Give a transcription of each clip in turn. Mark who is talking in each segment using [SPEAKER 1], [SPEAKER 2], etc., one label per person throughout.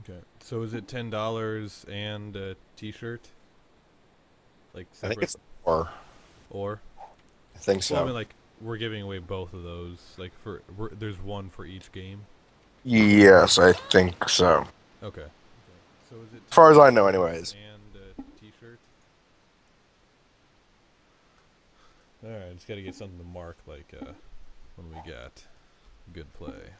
[SPEAKER 1] Okay. So is it $10 and a T-shirt, like
[SPEAKER 2] I think
[SPEAKER 1] separate,
[SPEAKER 2] it's four.
[SPEAKER 1] or?
[SPEAKER 2] I think
[SPEAKER 1] Well, I
[SPEAKER 2] so.
[SPEAKER 1] mean, like we're giving away both of those. Like there's one for each game.
[SPEAKER 2] Yes, I think so. As
[SPEAKER 1] Okay. Okay. So is it ten
[SPEAKER 2] far as I know,
[SPEAKER 1] dollars
[SPEAKER 2] anyways.
[SPEAKER 1] and a T-shirt? All right. Just gotta get something to mark, like when we got good play.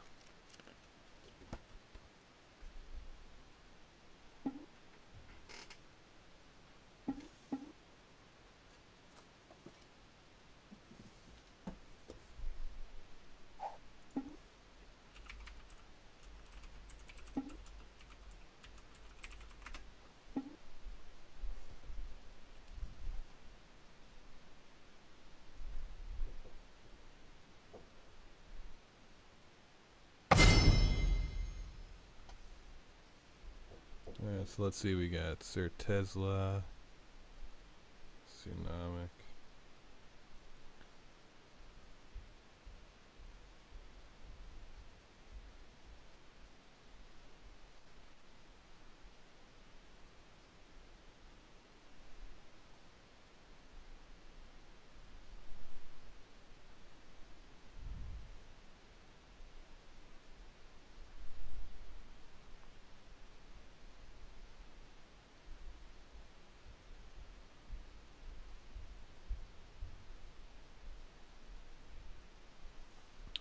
[SPEAKER 1] All right. So let's see. We got Sir Tesla, Tsunamic.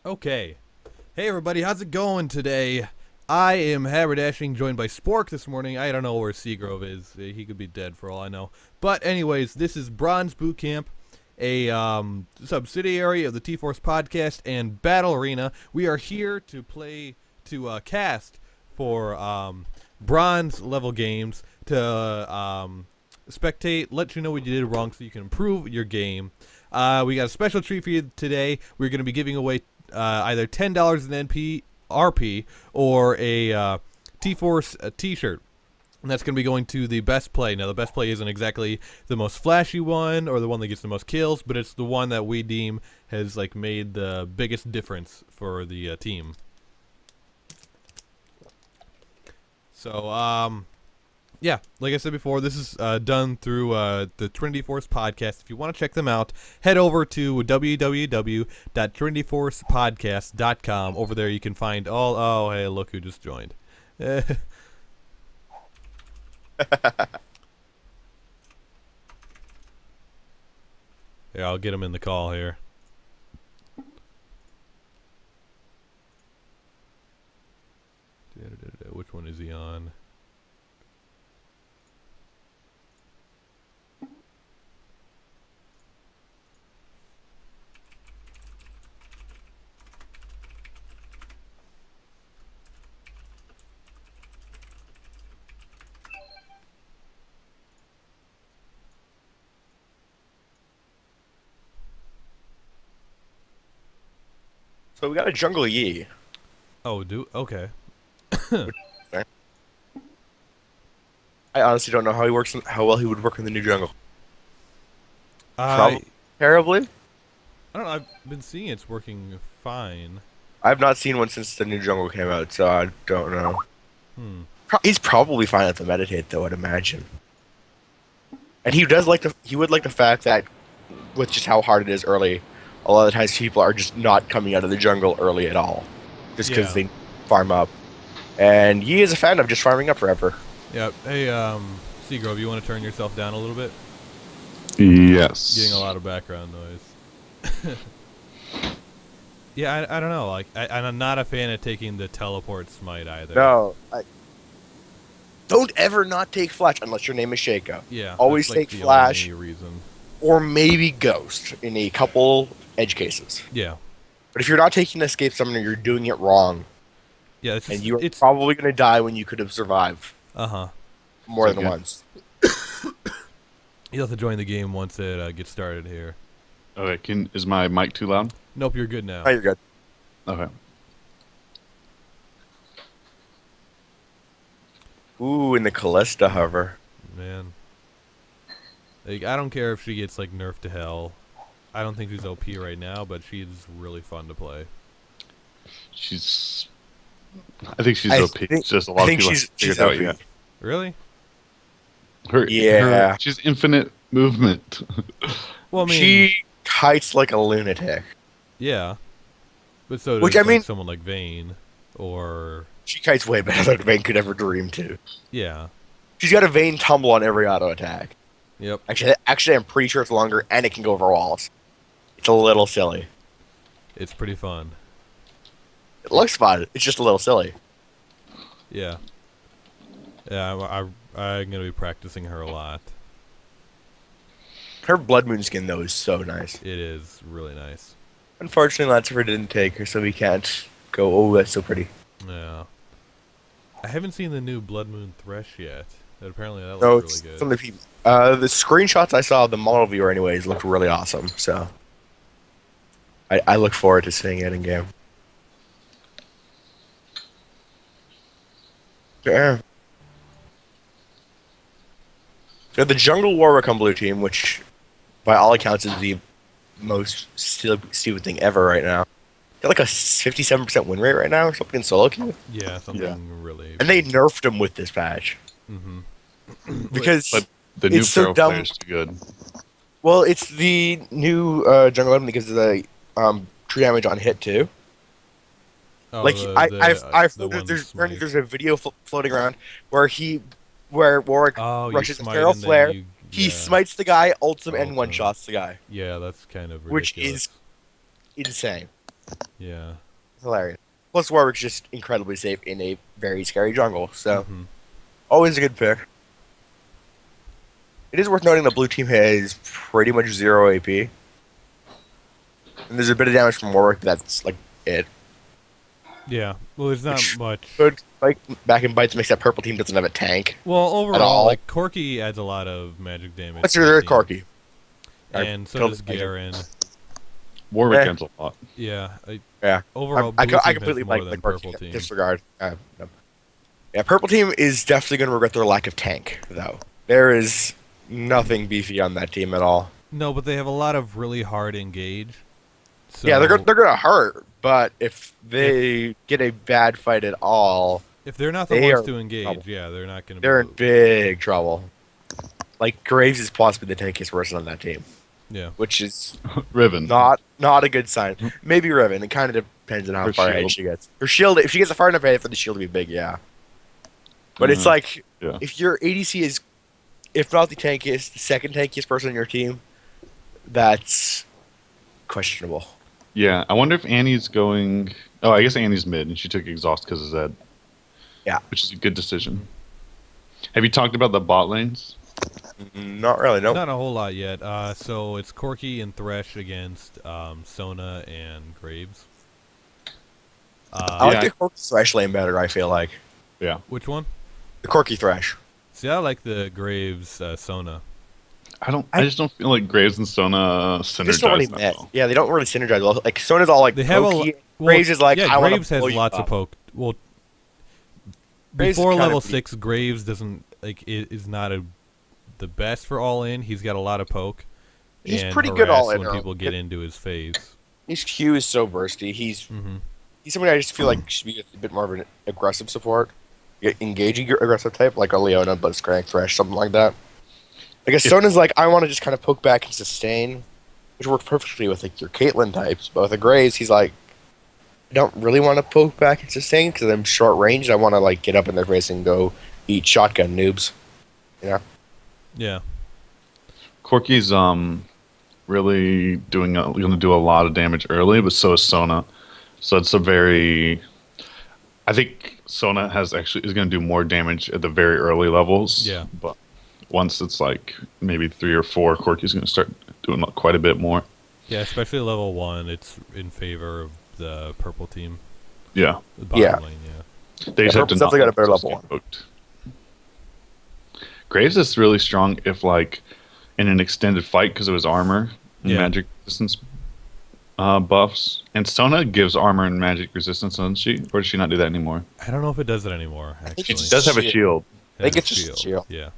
[SPEAKER 1] Okay. Hey everybody, how's it going today? I am Haberdashing, joined by Spork this morning. I don't know where Seagrove is. He could be dead for all I know. But anyways, this is Bronze Boot Camp, a subsidiary of the T-Force podcast and Battle Arena. We are here to cast for bronze level games to spectate, let you know what you did wrong so you can improve your game. We got a special treat for you today. We're going to be giving away either $10 in RP or a T-Force T-shirt. And that's going to be going to the best play. Now, the best play isn't exactly the most flashy one or the one that gets the most kills, but it's the one that we deem has like made the biggest difference for the team. So, yeah, like I said before, this is done through the Trinity Force podcast. If you want to check them out, head over to www.trinityforcepodcast.com. Over there you can find all... Oh, hey, look who just joined. Here, I'll get him in the call here. Which one is he on?
[SPEAKER 2] So we got a Jungle Yi.
[SPEAKER 1] Oh, okay.
[SPEAKER 2] I honestly don't know how he works, how well he would work in the new jungle.
[SPEAKER 1] I
[SPEAKER 2] Probably terribly.
[SPEAKER 1] I don't know. I've been seeing it's working fine.
[SPEAKER 2] I've not seen one since the new jungle came out, so I don't know.
[SPEAKER 1] Hmm.
[SPEAKER 2] He's probably fine at the meditate, though. I'd imagine. And he does like he would like the fact that with just how hard it is early, a lot of the times people are just not coming out of the jungle early at all, just because
[SPEAKER 1] Yeah.
[SPEAKER 2] they farm up. And Yi is a fan of just farming up forever.
[SPEAKER 1] Yeah. Hey, Seagrove, you want to turn yourself down a little bit? Getting a
[SPEAKER 3] Yes.
[SPEAKER 1] lot of background noise. Yeah, I don't know. Like, I'm not a fan of taking the teleport smite either.
[SPEAKER 2] No, don't ever not take Flash unless your name is Shaco.
[SPEAKER 1] Yeah,
[SPEAKER 2] Always
[SPEAKER 1] that's like
[SPEAKER 2] take
[SPEAKER 1] the
[SPEAKER 2] Flash
[SPEAKER 1] only reason.
[SPEAKER 2] or maybe Ghost in a couple edge cases.
[SPEAKER 1] Yeah,
[SPEAKER 2] But if you're not taking Escape Summoner, you're doing it wrong,
[SPEAKER 1] yeah.
[SPEAKER 2] and you're
[SPEAKER 1] It's
[SPEAKER 2] probably going to die when you could have survived
[SPEAKER 1] uh-huh.
[SPEAKER 2] more
[SPEAKER 3] Is that
[SPEAKER 2] than
[SPEAKER 3] good?
[SPEAKER 2] once.
[SPEAKER 1] You'll have to join the game once it gets started here.
[SPEAKER 3] Okay, is my mic too loud?
[SPEAKER 1] Nope, you're good now.
[SPEAKER 2] Oh, you're good.
[SPEAKER 3] Okay.
[SPEAKER 2] Ooh, and the Callista hover.
[SPEAKER 1] Man, like, I don't care if she gets like nerfed to hell. I don't think she's OP right now, but she's really fun to play.
[SPEAKER 3] She's I think she's OP. It's just a lot
[SPEAKER 2] I
[SPEAKER 3] of
[SPEAKER 2] think
[SPEAKER 3] people
[SPEAKER 2] she's
[SPEAKER 3] haven't figured out
[SPEAKER 2] OP.
[SPEAKER 3] yet.
[SPEAKER 1] Really?
[SPEAKER 3] She's infinite movement.
[SPEAKER 1] Well, I mean,
[SPEAKER 2] She kites like a lunatic.
[SPEAKER 1] yeah. But so
[SPEAKER 2] Which,
[SPEAKER 1] does
[SPEAKER 2] I mean-
[SPEAKER 1] like someone like Vayne, or
[SPEAKER 2] She kites way better than Vayne could ever dream to.
[SPEAKER 1] yeah.
[SPEAKER 2] She's got a Vayne tumble on every auto attack.
[SPEAKER 1] Yep.
[SPEAKER 2] Actually, I'm pretty sure it's longer, and it can go over walls. It's a little silly.
[SPEAKER 1] It's pretty fun.
[SPEAKER 2] It looks fun. It's just a little silly.
[SPEAKER 1] Yeah. Yeah, I'm gonna be practicing her a lot.
[SPEAKER 2] Her Blood Moon skin, though, is so nice.
[SPEAKER 1] It is really nice.
[SPEAKER 2] Unfortunately, lots of her didn't take her, so we can't go, oh, that's so pretty.
[SPEAKER 1] Yeah. I haven't seen the new Blood Moon Thresh yet. But apparently that
[SPEAKER 2] No,
[SPEAKER 1] looks
[SPEAKER 2] it's
[SPEAKER 1] really
[SPEAKER 2] from
[SPEAKER 1] good.
[SPEAKER 2] the people. The screenshots I saw of the model viewer, anyways, looked really awesome, so. I look forward to seeing it in game. Yeah. So the Jungle Warwick on blue team, which by all accounts is the most stupid thing ever right now. Got like a 57% win rate right now or something in solo queue.
[SPEAKER 1] Yeah, something really.
[SPEAKER 2] And they nerfed him with this patch.
[SPEAKER 1] Mm-hmm.
[SPEAKER 2] Because
[SPEAKER 3] But the new
[SPEAKER 2] it's so
[SPEAKER 3] Pharaoh
[SPEAKER 2] dumb.
[SPEAKER 3] player is too good.
[SPEAKER 2] Well, it's the new jungle weapon that gives the true damage on hit too.
[SPEAKER 1] Oh,
[SPEAKER 2] Like I've
[SPEAKER 1] the one smite.
[SPEAKER 2] there's a video floating around where Warwick
[SPEAKER 1] Oh, you
[SPEAKER 2] rushes a
[SPEAKER 1] smite
[SPEAKER 2] Feral
[SPEAKER 1] and then
[SPEAKER 2] Flare.
[SPEAKER 1] you-
[SPEAKER 2] He
[SPEAKER 1] yeah.
[SPEAKER 2] smites the guy, ults him, and
[SPEAKER 1] Ult
[SPEAKER 2] one
[SPEAKER 1] him.
[SPEAKER 2] shots the guy,
[SPEAKER 1] Yeah, that's kind of
[SPEAKER 2] which
[SPEAKER 1] ridiculous.
[SPEAKER 2] is insane.
[SPEAKER 1] Yeah.
[SPEAKER 2] It's hilarious. Plus, Warwick's just incredibly safe in a very scary jungle, so
[SPEAKER 1] Mhm.
[SPEAKER 2] always a good pick. It is worth noting the blue team has pretty much 0 AP. And there's a bit of damage from Warwick, but that's like it.
[SPEAKER 1] Yeah. Well, there's not
[SPEAKER 2] Which-
[SPEAKER 1] much.
[SPEAKER 2] But like back in bites makes that purple team doesn't have a tank.
[SPEAKER 1] Well, overall,
[SPEAKER 2] all.
[SPEAKER 1] like Corki adds a lot of magic damage.
[SPEAKER 2] What's
[SPEAKER 1] to the
[SPEAKER 2] your
[SPEAKER 1] team.
[SPEAKER 2] Corki?
[SPEAKER 1] And so
[SPEAKER 2] Killed
[SPEAKER 1] does
[SPEAKER 2] the magic.
[SPEAKER 1] Garen.
[SPEAKER 3] Warwick
[SPEAKER 2] Eh.
[SPEAKER 3] adds a lot.
[SPEAKER 1] Yeah.
[SPEAKER 2] Yeah.
[SPEAKER 1] Overall,
[SPEAKER 2] I
[SPEAKER 1] blue team
[SPEAKER 2] completely
[SPEAKER 1] has more
[SPEAKER 2] like the
[SPEAKER 1] than
[SPEAKER 2] Corki.
[SPEAKER 1] purple team.
[SPEAKER 2] Disregard. No. Yeah, purple team is definitely going to regret their lack of tank, though. There is nothing beefy on that team at all.
[SPEAKER 1] No, but they have a lot of really hard engage. So
[SPEAKER 2] Yeah, they're gonna hurt, but if they get a bad fight at all,
[SPEAKER 1] if they're not the
[SPEAKER 2] they
[SPEAKER 1] ones
[SPEAKER 2] are
[SPEAKER 1] to engage,
[SPEAKER 2] trouble.
[SPEAKER 1] yeah, they're not going to.
[SPEAKER 2] they're in big trouble. Like Graves is possibly the tankiest person on that team,
[SPEAKER 1] Yeah.
[SPEAKER 2] which is
[SPEAKER 3] Riven.
[SPEAKER 2] not a good sign. Maybe Riven. It kind of depends on how
[SPEAKER 3] Her
[SPEAKER 2] far ahead
[SPEAKER 3] shield.
[SPEAKER 2] she gets. Her shield, if she gets a far enough ahead for the shield to be big, yeah. But it's
[SPEAKER 3] Mhm.
[SPEAKER 2] like
[SPEAKER 3] Yeah.
[SPEAKER 2] if your ADC is, if not the tankiest, the second tankiest person on your team, that's questionable.
[SPEAKER 3] Yeah, I wonder if Annie's going. Oh, I guess Annie's mid, and she took exhaust because of Zed.
[SPEAKER 2] Yeah.
[SPEAKER 3] Which is a good decision. Have you talked about the bot lanes?
[SPEAKER 2] Not really. No.
[SPEAKER 1] Not a whole lot yet. So it's Corki and Thresh against Sona and Graves.
[SPEAKER 2] I like
[SPEAKER 3] Yeah.
[SPEAKER 2] the Corki Thresh lane better. I feel like
[SPEAKER 3] Yeah.
[SPEAKER 1] Which one?
[SPEAKER 2] the Corki Thresh.
[SPEAKER 1] See, I like the Graves Sona.
[SPEAKER 3] I just don't feel like Graves and Sona synergize
[SPEAKER 2] Just don't really
[SPEAKER 3] that
[SPEAKER 2] met.
[SPEAKER 3] well.
[SPEAKER 2] Yeah, they don't really synergize well. Like Sona's all like
[SPEAKER 1] They have
[SPEAKER 2] pokey.
[SPEAKER 1] well,
[SPEAKER 2] Graves is like
[SPEAKER 1] yeah.
[SPEAKER 2] I want
[SPEAKER 1] Graves
[SPEAKER 2] to
[SPEAKER 1] has
[SPEAKER 2] blow you
[SPEAKER 1] lots of
[SPEAKER 2] up.
[SPEAKER 1] poke. Well,
[SPEAKER 2] Graves is
[SPEAKER 1] before
[SPEAKER 2] kinda
[SPEAKER 1] level
[SPEAKER 2] pretty-
[SPEAKER 1] 6, Graves doesn't is not the best for all in. He's got a lot of poke.
[SPEAKER 2] He's
[SPEAKER 1] and
[SPEAKER 2] pretty good all
[SPEAKER 1] harass
[SPEAKER 2] in.
[SPEAKER 1] when
[SPEAKER 2] early.
[SPEAKER 1] people get into his phase.
[SPEAKER 2] His Q is so bursty. He's
[SPEAKER 1] Hmm.
[SPEAKER 2] somebody I just feel like should be a bit more of an aggressive support, engaging aggressive type, like a Leona, but Scrank Thresh, something like that. Like a Sona's like I want to just kind of poke back and sustain, which works perfectly with like your Caitlyn types. But with a Graves, he's like, I don't really want to poke back and sustain because I'm short range. I want to like get up in their face and go eat shotgun noobs. Yeah.
[SPEAKER 1] Yeah.
[SPEAKER 3] Corki's really going to do a lot of damage early, but so is Sona. So it's a very. I think Sona is going to do more damage at the very early levels.
[SPEAKER 1] Yeah.
[SPEAKER 3] But once it's like maybe 3 or 4, Corki's going to start doing quite a bit more.
[SPEAKER 1] Yeah, especially level 1, it's in favor of the purple team.
[SPEAKER 3] Yeah.
[SPEAKER 1] The bottom
[SPEAKER 2] Yeah.
[SPEAKER 1] lane, yeah.
[SPEAKER 3] They just have to
[SPEAKER 2] Purple's
[SPEAKER 3] not
[SPEAKER 2] definitely got a
[SPEAKER 3] let
[SPEAKER 2] better
[SPEAKER 3] themselves
[SPEAKER 2] level
[SPEAKER 3] get poked. Graves is really strong if like in an extended fight because of his armor and
[SPEAKER 1] Yeah.
[SPEAKER 3] magic resistance buffs. And Sona gives armor and magic resistance, doesn't she? Or does she not do that anymore?
[SPEAKER 1] I don't know if it does it anymore, actually.
[SPEAKER 2] think
[SPEAKER 3] She
[SPEAKER 2] it's
[SPEAKER 3] does have a
[SPEAKER 2] Shield.
[SPEAKER 3] shield.
[SPEAKER 1] It
[SPEAKER 2] think
[SPEAKER 1] has
[SPEAKER 2] it's just shield.
[SPEAKER 1] Yeah.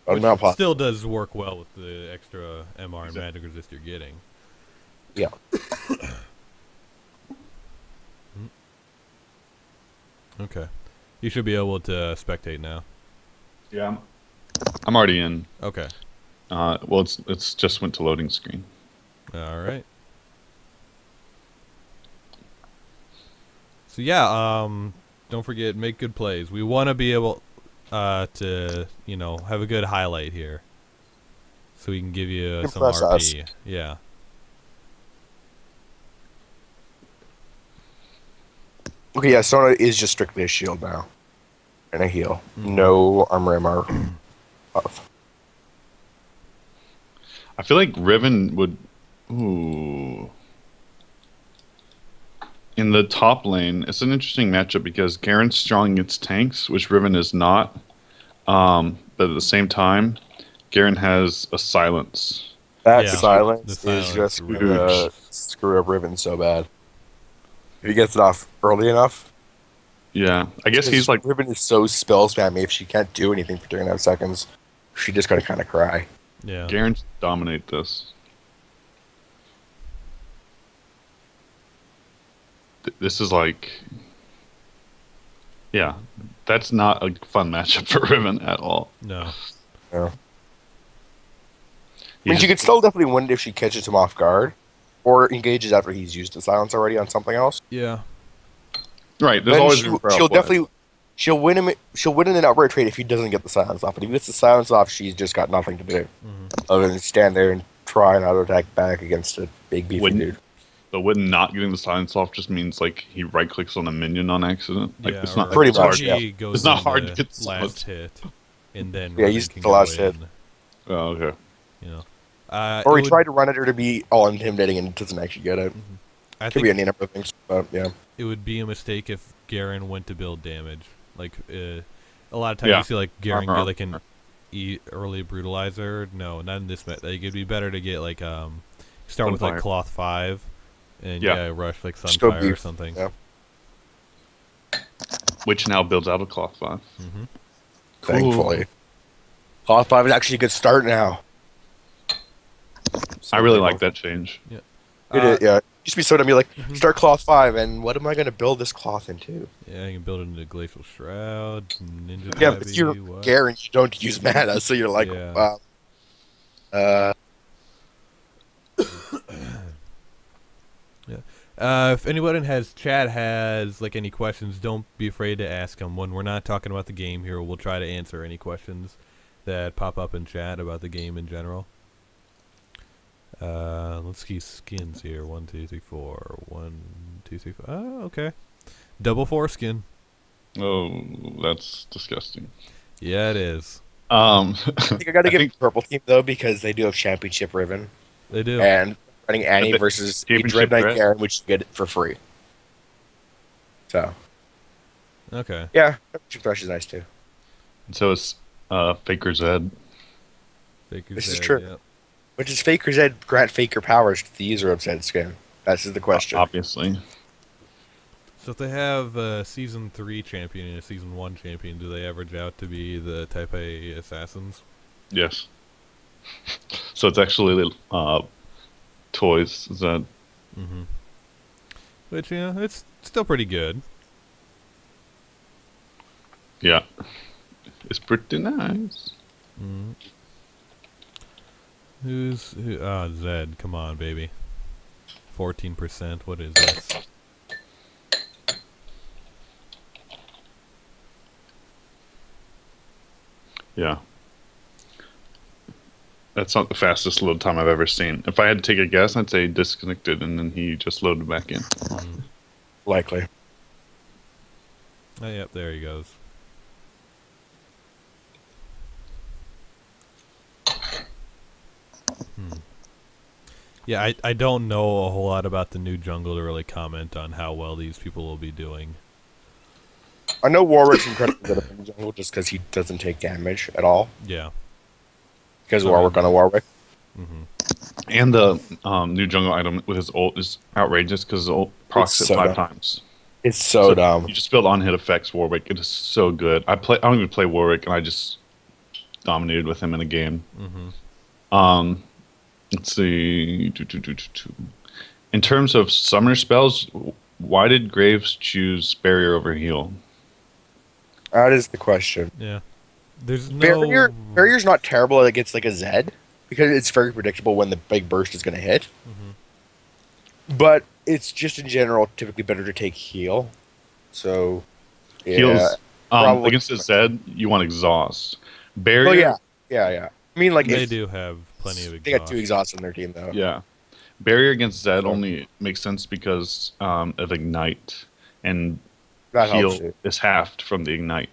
[SPEAKER 2] I'm
[SPEAKER 1] Which
[SPEAKER 2] not positive.
[SPEAKER 1] still does work well with the extra MR and
[SPEAKER 3] Exactly.
[SPEAKER 1] magic resist you're getting.
[SPEAKER 2] Yeah.
[SPEAKER 1] Okay. You should be able to spectate now.
[SPEAKER 3] Yeah, I'm already in.
[SPEAKER 1] Okay.
[SPEAKER 3] Well, it's just went to loading screen.
[SPEAKER 1] All right. So yeah, don't forget, make good plays. We want to be able to, have a good highlight here, so we can give you some
[SPEAKER 2] Impress us.
[SPEAKER 1] RP. Yeah.
[SPEAKER 2] Okay, yeah, Sona is just strictly a shield now. And a heal.
[SPEAKER 1] Mhm.
[SPEAKER 2] No armor MR buff.
[SPEAKER 3] I feel like Riven would. Ooh. In the top lane, it's an interesting matchup because Garen's strong against tanks, which Riven is not. But at the same time, Garen has a silence.
[SPEAKER 2] That
[SPEAKER 1] Yeah, the
[SPEAKER 2] silence
[SPEAKER 1] silence
[SPEAKER 2] is just
[SPEAKER 1] really
[SPEAKER 2] gonna
[SPEAKER 1] is.
[SPEAKER 2] screw up Riven so bad. If he gets it off early enough.
[SPEAKER 3] Yeah, I guess he's like.
[SPEAKER 2] Riven is so spell spammy. If she can't do anything for 39 seconds, she's just gonna kind of cry.
[SPEAKER 1] Yeah.
[SPEAKER 3] Garen's dominate this. This is like. Yeah, that's not a fun matchup for Riven at all.
[SPEAKER 1] No.
[SPEAKER 2] Yeah. I
[SPEAKER 3] He
[SPEAKER 2] mean, she
[SPEAKER 3] just-
[SPEAKER 2] could still definitely win if she catches him off guard, or engages after he's used the silence already on something else.
[SPEAKER 1] Yeah.
[SPEAKER 3] right, there's
[SPEAKER 2] Then
[SPEAKER 3] always
[SPEAKER 2] she'll,
[SPEAKER 3] room for
[SPEAKER 2] she'll
[SPEAKER 3] outplay.
[SPEAKER 2] definitely she'll win him. She'll win in an outright trade if he doesn't get the silence off. But if he gets the silence off, she's just got nothing to do other than stand there and try and auto attack back against a big beefy
[SPEAKER 3] Wouldn't-
[SPEAKER 2] dude.
[SPEAKER 3] But would not getting the silence off just means like he right clicks on a minion on accident. Like
[SPEAKER 1] Yeah,
[SPEAKER 3] it's not
[SPEAKER 1] or
[SPEAKER 2] Pretty
[SPEAKER 3] it's
[SPEAKER 2] much,
[SPEAKER 3] hard.
[SPEAKER 2] yeah.
[SPEAKER 1] he goes
[SPEAKER 3] It's not
[SPEAKER 1] in
[SPEAKER 3] hard
[SPEAKER 1] the
[SPEAKER 3] to get
[SPEAKER 1] last
[SPEAKER 3] someone-
[SPEAKER 1] hit, and then
[SPEAKER 2] Yeah,
[SPEAKER 1] Riven
[SPEAKER 2] he's
[SPEAKER 1] can
[SPEAKER 2] the
[SPEAKER 1] go
[SPEAKER 2] last hit.
[SPEAKER 1] in,
[SPEAKER 3] Oh, okay.
[SPEAKER 1] You know.
[SPEAKER 2] Or
[SPEAKER 1] It
[SPEAKER 2] he tried to run at her to be all intimidating and doesn't actually get it.
[SPEAKER 1] I
[SPEAKER 2] Could be
[SPEAKER 1] think
[SPEAKER 2] any number of things, but yeah.
[SPEAKER 1] it would be a mistake if Garen went to build damage. Like a lot of times
[SPEAKER 3] Yeah.
[SPEAKER 1] you see like Garen
[SPEAKER 3] Armor,
[SPEAKER 1] get like an
[SPEAKER 3] armor.
[SPEAKER 1] early brutalizer. No, not in this met. Like it'd be better to get like start with
[SPEAKER 3] Sunfire.
[SPEAKER 1] like cloth 5, and
[SPEAKER 3] Yeah.
[SPEAKER 1] rush like
[SPEAKER 2] Just go
[SPEAKER 1] Sunfire or
[SPEAKER 2] beef,
[SPEAKER 1] something.
[SPEAKER 2] yeah.
[SPEAKER 3] Which now builds out of cloth 5.
[SPEAKER 1] Hmm.
[SPEAKER 2] Thankfully. Cloth 5 is actually a good start now.
[SPEAKER 3] I really like that change.
[SPEAKER 2] It is, yeah. It used to be so dumb. You're like, start cloth 5, and what am I going to build this cloth into?
[SPEAKER 1] Yeah, you can build it into Glacial Shroud, Ninja
[SPEAKER 2] Yeah,
[SPEAKER 1] Tabby,
[SPEAKER 2] but you're
[SPEAKER 1] what?
[SPEAKER 2] Garen, you don't use mana, so you're like,
[SPEAKER 1] Yeah. If anyone has chat has like any questions, don't be afraid to ask them. When we're not talking about the game here, we'll try to answer any questions that pop up in chat about the game in general. Let's see skins here. 1, 2, 3, 4. 1, 2, 3, 4. Oh, okay. Double foreskin.
[SPEAKER 3] Oh, that's disgusting.
[SPEAKER 1] Yeah, it is.
[SPEAKER 2] I think I got to
[SPEAKER 3] I
[SPEAKER 2] give
[SPEAKER 3] think-
[SPEAKER 2] purple team though because they do have championship Riven
[SPEAKER 1] They do.
[SPEAKER 2] and running Annie
[SPEAKER 3] But the
[SPEAKER 2] versus a
[SPEAKER 3] championship
[SPEAKER 2] Dread Knight
[SPEAKER 3] Red?
[SPEAKER 2] Garen, which you get it for free. So
[SPEAKER 1] Okay.
[SPEAKER 2] yeah, championship Thresh is nice too.
[SPEAKER 3] So it's Faker's Head.
[SPEAKER 1] Faker's
[SPEAKER 2] This is
[SPEAKER 1] Head,
[SPEAKER 2] true.
[SPEAKER 1] yep.
[SPEAKER 2] Which is Faker's Ed grant Faker powers to the user of said skin? That's the question.
[SPEAKER 3] Obviously.
[SPEAKER 1] So if they have a Season 3 champion and a Season 1 champion, do they average out to be the Type A assassins?
[SPEAKER 3] Yes. So it's actually toys. Is that
[SPEAKER 1] Mm-hmm. Which, yeah, it's still pretty good.
[SPEAKER 3] yeah. It's pretty nice.
[SPEAKER 1] Mm. Zed, come on, baby. 14%, what is this?
[SPEAKER 3] Yeah. That's not the fastest load time I've ever seen. If I had to take a guess, I'd say disconnected and then he just loaded back in.
[SPEAKER 1] Mm.
[SPEAKER 2] Likely.
[SPEAKER 1] Oh, yep, there he goes. Yeah, I don't know a whole lot about the new jungle to really comment on how well these people will be doing.
[SPEAKER 2] I know Warwick's incredibly good at the jungle just because he doesn't take damage at all.
[SPEAKER 1] Yeah.
[SPEAKER 2] Because
[SPEAKER 1] Okay.
[SPEAKER 2] Warwick on a Warwick.
[SPEAKER 1] Mm-hmm.
[SPEAKER 3] And the new jungle item with his ult is outrageous because his ult procs
[SPEAKER 2] It's
[SPEAKER 3] it
[SPEAKER 2] so
[SPEAKER 3] 5
[SPEAKER 2] dumb.
[SPEAKER 3] times.
[SPEAKER 2] It's so dumb.
[SPEAKER 3] You just build on hit effects Warwick. It is so good. I don't even play Warwick and I just dominated with him in a game.
[SPEAKER 1] Mm-hmm.
[SPEAKER 3] Let's see. In terms of summoner spells, why did Graves choose barrier over heal?
[SPEAKER 2] That is the question.
[SPEAKER 1] Yeah. There's no.
[SPEAKER 2] Barrier's not terrible against like a Zed because it's very predictable when the big burst is going to hit. But it's just in general typically better to take heal. So yeah,
[SPEAKER 3] Heals
[SPEAKER 2] probably.
[SPEAKER 3] against the Zed, you want exhaust. Barrier,
[SPEAKER 2] Oh yeah. I mean, like
[SPEAKER 1] They do have plenty of exhaust.
[SPEAKER 2] they got 2 exhausts on their team though.
[SPEAKER 3] yeah. Barrier against Zed only makes sense because of ignite, and
[SPEAKER 2] That helps
[SPEAKER 3] heal
[SPEAKER 2] too.
[SPEAKER 3] is halved from the ignite.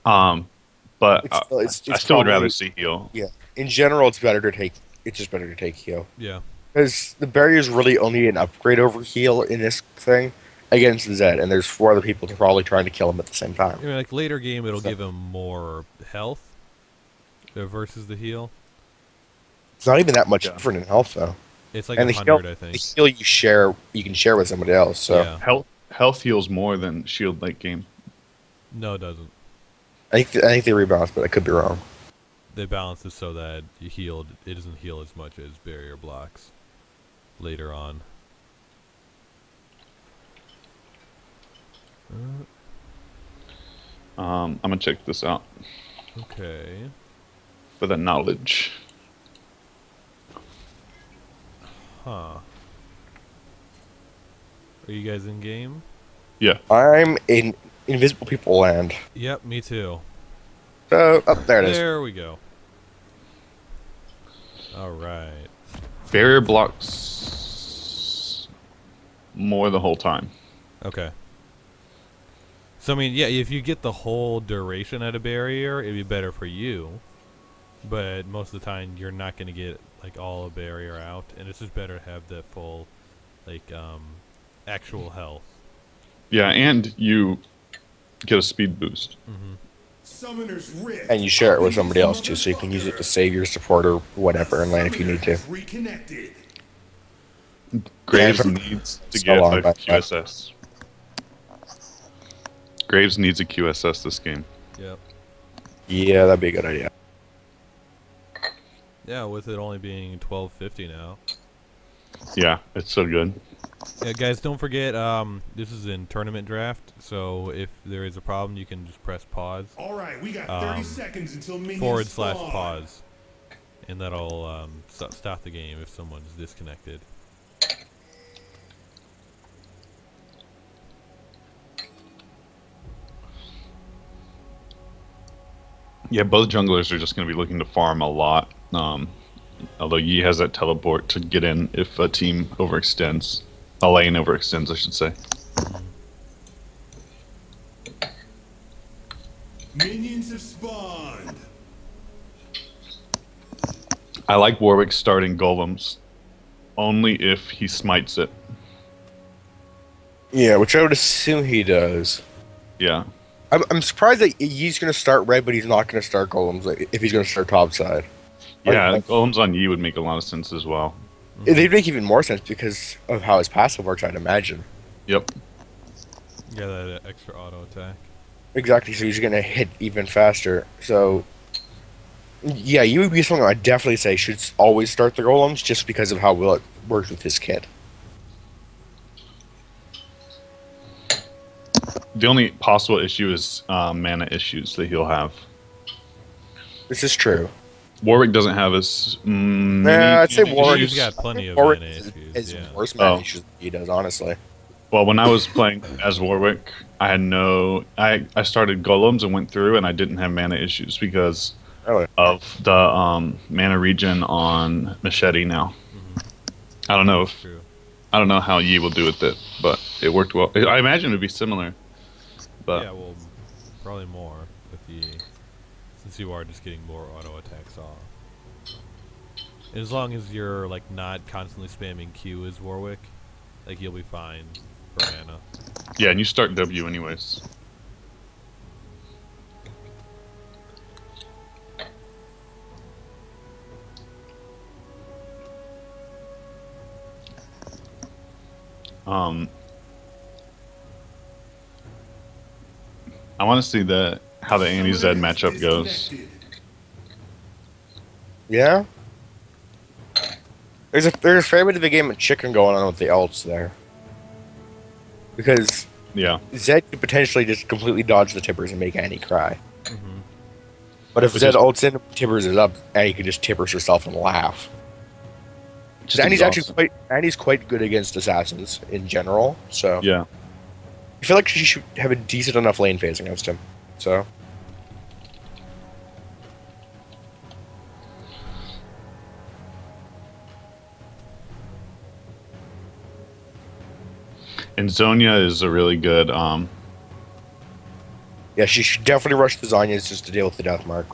[SPEAKER 3] But
[SPEAKER 2] It's
[SPEAKER 3] I still would rather
[SPEAKER 2] probably-
[SPEAKER 3] see heal.
[SPEAKER 2] Yeah, in general, it's better to take. It's just better to take heal
[SPEAKER 1] Yeah.
[SPEAKER 2] because the barrier is really only an upgrade over heal in this thing against Zed, and there's 4 other people probably trying to kill him at the same time.
[SPEAKER 1] I mean, like later game, it'll give him more health versus the heal.
[SPEAKER 2] It's not even that much
[SPEAKER 3] Yeah.
[SPEAKER 2] different in health though.
[SPEAKER 1] It's like
[SPEAKER 2] And the
[SPEAKER 1] 100,
[SPEAKER 2] heal,
[SPEAKER 1] I think.
[SPEAKER 2] the heal you can share with somebody else. So
[SPEAKER 1] Yeah.
[SPEAKER 3] Health heals more than shield late game.
[SPEAKER 1] No, it doesn't.
[SPEAKER 2] I think they rebalance, but I could be wrong.
[SPEAKER 1] They balance it so that it doesn't heal as much as barrier blocks later on.
[SPEAKER 3] I'm gonna check this out
[SPEAKER 1] Okay.
[SPEAKER 3] for the knowledge.
[SPEAKER 1] Huh. Are you guys in game?
[SPEAKER 3] Yeah.
[SPEAKER 2] I'm in Invisible People Land.
[SPEAKER 1] Yep, me too.
[SPEAKER 2] So there it is.
[SPEAKER 1] There we go. All right.
[SPEAKER 3] Barrier blocks more the whole time.
[SPEAKER 1] Okay. So I mean, yeah, if you get the whole duration at a barrier, it'd be better for you. But most of the time, you're not going to get like all a barrier out, and it's just better to have the full, like, actual health.
[SPEAKER 3] Yeah, and you get a speed boost.
[SPEAKER 4] Summoner's Rift.
[SPEAKER 2] And you share it with somebody else too, so you can use it to save your support or whatever and land if you need to.
[SPEAKER 4] Reconnected.
[SPEAKER 3] Graves
[SPEAKER 2] Yeah,
[SPEAKER 3] needs to
[SPEAKER 2] so
[SPEAKER 3] get
[SPEAKER 2] long
[SPEAKER 3] a
[SPEAKER 2] back.
[SPEAKER 3] QSS. Graves needs a QSS this game.
[SPEAKER 1] Yep.
[SPEAKER 2] Yeah, that'd be a good idea.
[SPEAKER 1] Yeah, with it only being 12:50 now.
[SPEAKER 3] Yeah, it's so good.
[SPEAKER 1] Yeah, guys, don't forget, this is in tournament draft, so if there is a problem, you can just press pause,
[SPEAKER 4] All right, we got 30 seconds until minions
[SPEAKER 1] //
[SPEAKER 4] spawn.
[SPEAKER 1] pause, and that'll stop the game if someone's disconnected.
[SPEAKER 3] Yeah, both junglers are just going to be looking to farm a lot. Although Yi has that teleport to get in if a team overextends. A lane overextends, I should say.
[SPEAKER 4] Minions have spawned.
[SPEAKER 3] I like Warwick starting golems only if he smites it.
[SPEAKER 2] Yeah, which I would assume he does.
[SPEAKER 3] Yeah.
[SPEAKER 2] I'm surprised that he's going to start red, but he's not going to start golems like, if he's going to start top side.
[SPEAKER 3] Yeah,
[SPEAKER 2] Like-
[SPEAKER 3] golems on Yi would make a lot of sense as well.
[SPEAKER 2] They'd make even more sense because of how his passive works, I'd imagine.
[SPEAKER 3] Yep.
[SPEAKER 1] Yeah, that extra auto attack.
[SPEAKER 2] Exactly, so he's going to hit even faster. So, yeah, you would be something I'd definitely say should always start the golems just because of how well it works with his kit.
[SPEAKER 3] The only possible issue is mana issues that he'll have.
[SPEAKER 2] This is true.
[SPEAKER 3] Warwick doesn't have as many
[SPEAKER 2] I'd say
[SPEAKER 3] mana
[SPEAKER 2] Warwick-
[SPEAKER 1] He's
[SPEAKER 3] issues.
[SPEAKER 1] got plenty of
[SPEAKER 2] Warwick
[SPEAKER 1] mana
[SPEAKER 2] is
[SPEAKER 1] issues, yeah.
[SPEAKER 2] worse mana
[SPEAKER 3] Oh.
[SPEAKER 2] issues than he does, honestly.
[SPEAKER 3] Well, when I was playing as Warwick, I had I started golems and went through, and I didn't have mana issues because
[SPEAKER 2] Really?
[SPEAKER 3] of the mana regen on Machete now. I don't know
[SPEAKER 1] That's true.
[SPEAKER 3] I don't know how Yi will do with it, but it worked well. I imagine it'd be similar, but
[SPEAKER 1] Yeah, well, probably more with the since you are just getting more auto attacks off. As long as you're like not constantly spamming Q as Warwick, like you'll be fine for mana.
[SPEAKER 3] yeah, and you start W anyways. I want to see how the Annie Zed matchup goes.
[SPEAKER 4] Disconnected.
[SPEAKER 2] Yeah? There's a fair bit of the game of chicken going on with the ults there. Because
[SPEAKER 3] Yeah.
[SPEAKER 2] Zed could potentially just completely dodge the tippers and make Annie cry.
[SPEAKER 1] Mm-hmm.
[SPEAKER 2] But if
[SPEAKER 3] Which
[SPEAKER 2] Zed
[SPEAKER 3] is-
[SPEAKER 2] ults in, tippers it up, Annie can just tippers herself and laugh.
[SPEAKER 3] Just
[SPEAKER 2] Annie's
[SPEAKER 3] exhausting.
[SPEAKER 2] Annie's quite good against assassins in general, so
[SPEAKER 3] Yeah.
[SPEAKER 2] I feel like she should have a decent enough lane phase against him. So
[SPEAKER 3] And Zonia is a really good.
[SPEAKER 2] yeah, she should definitely rush the Zanyas just to deal with the death mark.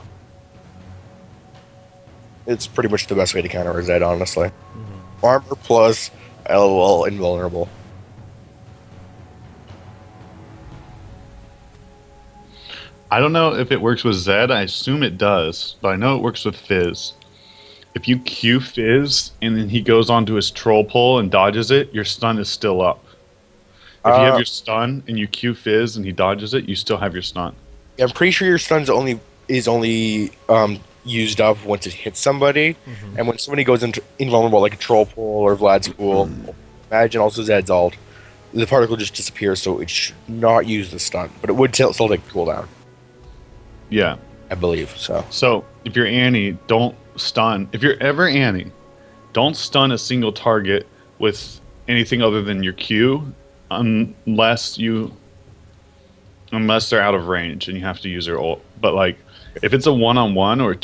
[SPEAKER 2] It's pretty much the best way to counter a Zed, honestly. Armor plus LOL invulnerable.
[SPEAKER 3] I don't know if it works with Zed. I assume it does, but I know it works with Fizz. If you Q Fizz and then he goes onto his troll pole and dodges it, your stun is still up. If you have your stun and you Q Fizz and he dodges it, you still have your stun.
[SPEAKER 2] Yeah, I'm pretty sure your stun's only used up once it hits somebody, and when somebody goes into invulnerable like a troll pool or Vlad's pool, imagine also Zed's ult, the particle just disappears, so it should not use the stun, but it would still take the cooldown,
[SPEAKER 3] Yeah.
[SPEAKER 2] I believe. So
[SPEAKER 3] So if you're Annie, don't stun. If you're ever Annie, don't stun a single target with anything other than your Q, unless they're out of range and you have to use their ult. But like, if it's a one-on-one or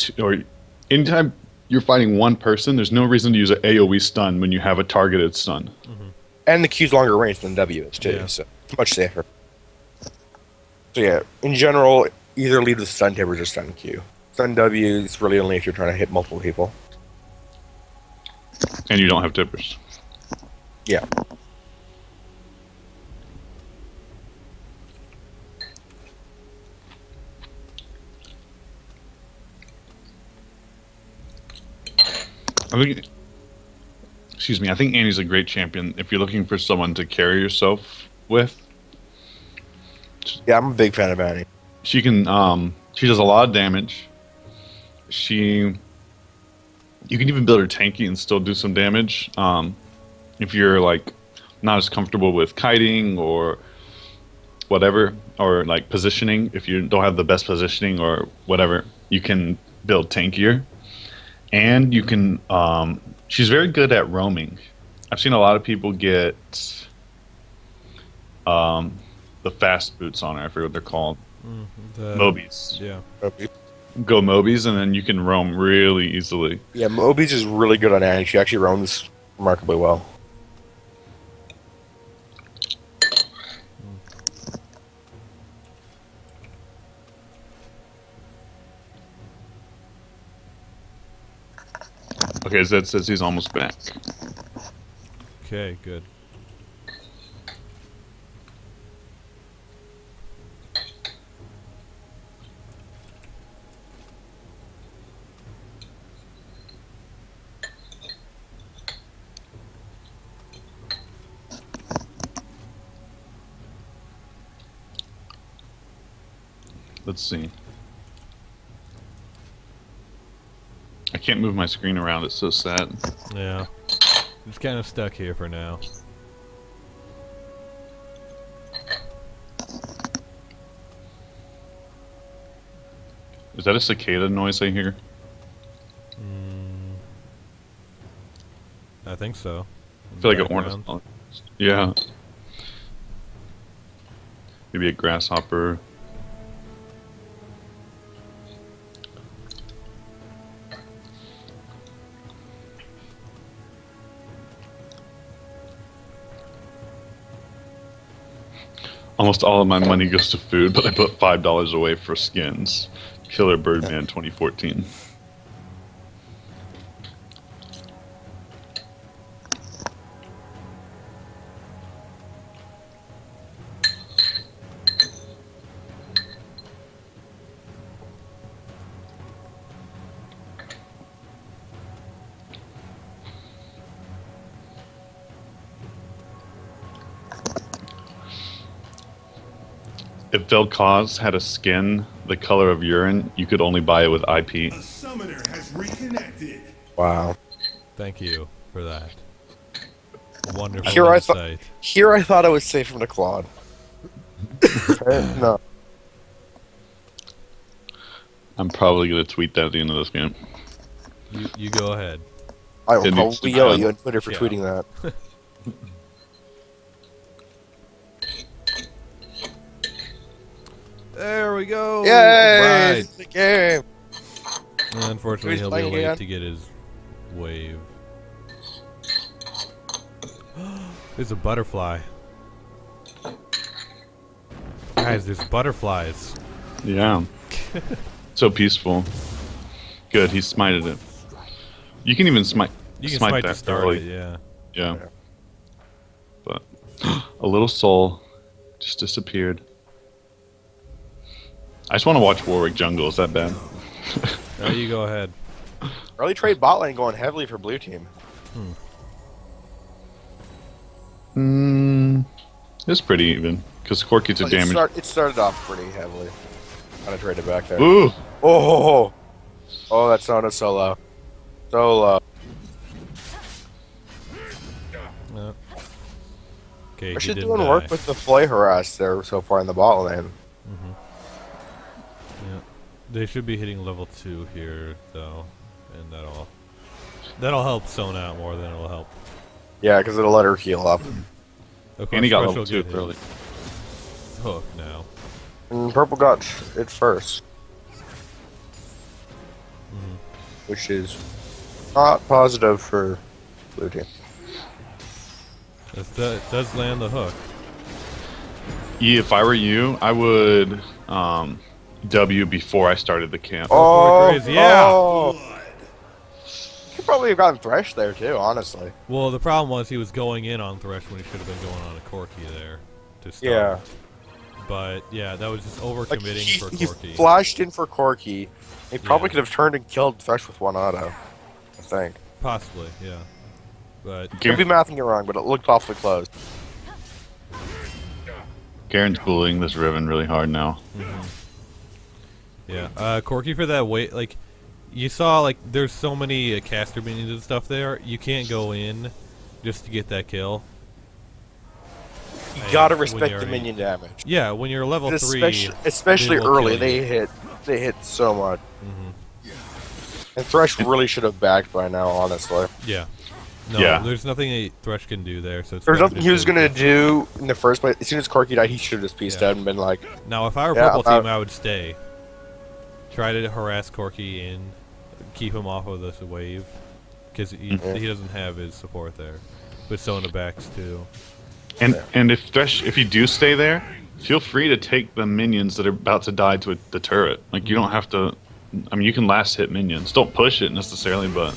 [SPEAKER 3] anytime you're fighting one person, there's no reason to use an AOE stun when you have a targeted stun.
[SPEAKER 2] and the Q's longer range than W is too,
[SPEAKER 1] Yeah.
[SPEAKER 2] so it's much safer. So yeah, in general, either lead with stun tippers or stun Q. Stun W is really only if you're trying to hit multiple people.
[SPEAKER 3] And you don't have tippers.
[SPEAKER 2] Yeah.
[SPEAKER 3] I think, excuse me, I think Annie's a great champion if you're looking for someone to carry yourself with.
[SPEAKER 2] Yeah, I'm a big fan of Annie.
[SPEAKER 3] She can, she does a lot of damage. You can even build her tanky and still do some damage. If you're like not as comfortable with kiting or whatever, or like positioning, if you don't have the best positioning or whatever, you can build tankier. And you can, she's very good at roaming. I've seen a lot of people get the fast boots on her. I forget what they're called. Mobies.
[SPEAKER 1] Yeah.
[SPEAKER 3] Go Mobies, and then you can roam really easily.
[SPEAKER 2] Yeah, Mobies is really good on Annie. She actually roams remarkably well.
[SPEAKER 3] Okay, Zed says he's almost back.
[SPEAKER 1] Okay, good.
[SPEAKER 3] Let's see. I can't move my screen around. It's so sad.
[SPEAKER 1] Yeah. It's kind of stuck here for now.
[SPEAKER 3] Is that a cicada noise I hear?
[SPEAKER 1] I think so.
[SPEAKER 3] I feel like an
[SPEAKER 1] Background.
[SPEAKER 3] ornithopter. Yeah. Maybe a grasshopper. Almost all of my money goes to food, but I put $5 away for skins. Killer Birdman 2014. If Vel'Koz had a skin the color of urine, you could only buy it with IP.
[SPEAKER 4] A summoner has reconnected.
[SPEAKER 2] Wow.
[SPEAKER 1] Thank you for that. Wonderful
[SPEAKER 2] Here I
[SPEAKER 1] insight.
[SPEAKER 2] Here I thought I was safe from the Claude. No.
[SPEAKER 3] I'm probably gonna tweet that at the end of this game.
[SPEAKER 1] You go ahead.
[SPEAKER 2] I will
[SPEAKER 3] It needs to
[SPEAKER 2] probably
[SPEAKER 3] be
[SPEAKER 2] yell at
[SPEAKER 3] done.
[SPEAKER 2] you on Twitter for
[SPEAKER 1] Yeah.
[SPEAKER 2] tweeting that.
[SPEAKER 1] There we go.
[SPEAKER 2] Yay!
[SPEAKER 1] Right.
[SPEAKER 2] It's the game.
[SPEAKER 1] Unfortunately,
[SPEAKER 2] Who's
[SPEAKER 1] he'll be
[SPEAKER 2] playing
[SPEAKER 1] late
[SPEAKER 2] again?
[SPEAKER 1] to get his wave. There's a butterfly. Guys, there's butterflies.
[SPEAKER 3] Yeah. So peaceful. Good, he smited it. You can even smite.
[SPEAKER 1] You can smite
[SPEAKER 3] that
[SPEAKER 1] to start
[SPEAKER 3] early.
[SPEAKER 1] it, yeah.
[SPEAKER 3] Yeah. But a little soul just disappeared. I just want to watch Warwick jungle. Is that bad?
[SPEAKER 1] Now you go ahead.
[SPEAKER 2] Early trade bot lane going heavily for blue team.
[SPEAKER 3] It's pretty even because Corky took damage.
[SPEAKER 2] It started off pretty heavily. Kind of traded back there.
[SPEAKER 3] Ooh,
[SPEAKER 2] Oh, that sounded so low. So low.
[SPEAKER 1] Yeah. Okay, he
[SPEAKER 2] Actually
[SPEAKER 1] didn't
[SPEAKER 2] doing
[SPEAKER 1] die.
[SPEAKER 2] work with the flay harass there so far in the bot lane.
[SPEAKER 1] Yeah. They should be hitting level 2 here, though, and that'll help Sona out more than it'll help.
[SPEAKER 2] Yeah, because it'll let her heal up.
[SPEAKER 1] Of
[SPEAKER 3] and he got
[SPEAKER 1] Thresh
[SPEAKER 3] level
[SPEAKER 1] will
[SPEAKER 3] 2
[SPEAKER 1] get
[SPEAKER 3] early.
[SPEAKER 1] his hook now.
[SPEAKER 2] And purple got it first. Which is not positive for blue team.
[SPEAKER 1] It does land the hook.
[SPEAKER 3] Yeah, if I were you, I would W before I started the camp.
[SPEAKER 2] Oh,
[SPEAKER 1] crazy, yeah.
[SPEAKER 2] Oh. You could probably have gotten Thresh there too, honestly.
[SPEAKER 1] Well, the problem was he was going in on Thresh when he should have been going on a Corki there to start.
[SPEAKER 2] Yeah.
[SPEAKER 1] But, yeah, that was just
[SPEAKER 2] Like
[SPEAKER 1] overcommitting for
[SPEAKER 2] he
[SPEAKER 1] Corki.
[SPEAKER 2] flashed in for Corki. He probably
[SPEAKER 1] Yeah.
[SPEAKER 2] could have turned and killed Thresh with one auto. I think.
[SPEAKER 1] Possibly, yeah. But,
[SPEAKER 2] Could be mathing it wrong, but it looked awfully close.
[SPEAKER 3] Garen's bullying this Riven really hard now.
[SPEAKER 1] yeah. Corki for that weight, like, you saw, like, there's so many caster minions and stuff there. You can't go in just to get that kill.
[SPEAKER 2] You
[SPEAKER 1] And
[SPEAKER 2] gotta
[SPEAKER 1] when
[SPEAKER 2] respect
[SPEAKER 1] you're
[SPEAKER 2] the
[SPEAKER 1] in-
[SPEAKER 2] minion damage.
[SPEAKER 1] Yeah, when you're level 3,
[SPEAKER 2] Especially
[SPEAKER 1] they will
[SPEAKER 2] early,
[SPEAKER 1] kill you.
[SPEAKER 2] they hit so much. And Thresh really should have backed by now, honestly.
[SPEAKER 1] Yeah. No,
[SPEAKER 3] Yeah.
[SPEAKER 1] there's nothing a Thresh can do there, so it's
[SPEAKER 2] There's
[SPEAKER 1] better
[SPEAKER 2] nothing
[SPEAKER 1] to
[SPEAKER 2] he was
[SPEAKER 1] do-
[SPEAKER 2] gonna do in the first place. As soon as Corki died, he should have just pieced
[SPEAKER 1] Yeah.
[SPEAKER 2] out and been like,
[SPEAKER 1] Now, if I were
[SPEAKER 2] Yeah,
[SPEAKER 1] purple team, I would stay. Try to harass Corki and keep him off of this wave, because he doesn't have his support there. But Sona backs too.
[SPEAKER 3] And if you do stay there, feel free to take the minions that are about to die to the turret. Like you don't have to. I mean, you can last hit minions. Don't push it necessarily, but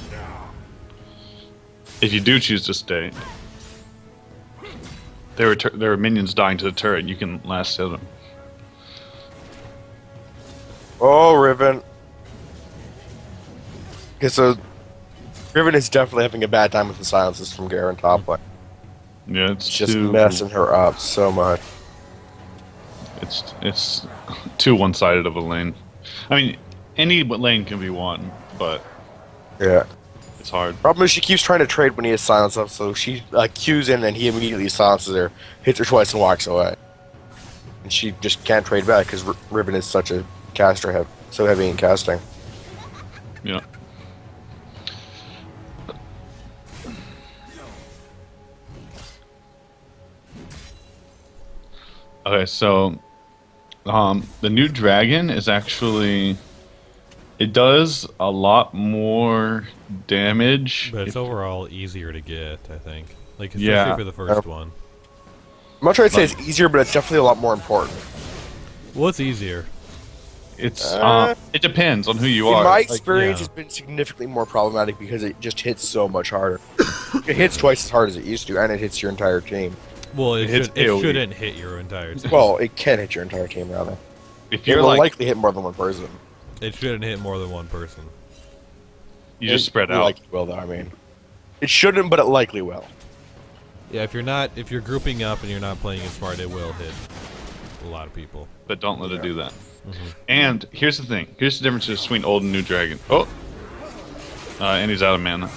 [SPEAKER 3] if you do choose to stay, there are minions dying to the turret. You can last hit them.
[SPEAKER 2] "Oh, Riven." Okay, so Riven is definitely having a bad time with the silences from Garen top lane.
[SPEAKER 3] Yeah, it's
[SPEAKER 2] It's just
[SPEAKER 3] too,
[SPEAKER 2] messing her up so much.
[SPEAKER 3] It's too one-sided of a lane. I mean, any lane can be won, but
[SPEAKER 2] Yeah.
[SPEAKER 3] it's hard.
[SPEAKER 2] Problem is she keeps trying to trade when he has silence up, so she cues in and he immediately silences her, hits her twice and walks away. And she just can't trade back because Riven is such a caster, so heavy in casting.
[SPEAKER 3] Yeah. Okay, so the new dragon is actually it does a lot more damage.
[SPEAKER 1] But it's overall easier to get, I think. Like, especially
[SPEAKER 3] Yeah.
[SPEAKER 1] for the first one.
[SPEAKER 2] I'm not trying to say it's easier, but it's definitely a lot more important.
[SPEAKER 1] What's easier?
[SPEAKER 3] It's
[SPEAKER 2] Uh,
[SPEAKER 3] it depends on who you
[SPEAKER 2] In
[SPEAKER 3] are.
[SPEAKER 2] my
[SPEAKER 3] Like,
[SPEAKER 2] experience,
[SPEAKER 1] yeah.
[SPEAKER 2] it's been significantly more problematic because it just hits so much harder. It hits twice as hard as it used to, and it hits your entire team.
[SPEAKER 1] Well,
[SPEAKER 3] It hits
[SPEAKER 1] it
[SPEAKER 3] AoE.
[SPEAKER 1] shouldn't hit your entire team.
[SPEAKER 2] Well, it can hit your entire team, rather.
[SPEAKER 3] if
[SPEAKER 2] It
[SPEAKER 3] you're
[SPEAKER 2] will
[SPEAKER 3] like
[SPEAKER 2] likely hit more than one person.
[SPEAKER 1] It shouldn't hit more than one person.
[SPEAKER 3] you just spread out.
[SPEAKER 2] Likely will, though, I mean. It shouldn't, but it likely will.
[SPEAKER 1] Yeah, if you're grouping up and you're not playing it smart, it will hit a lot of people.
[SPEAKER 3] But don't let it do that. And here's the thing. Here's the difference between old and new dragon. Oh, and he's out of mana.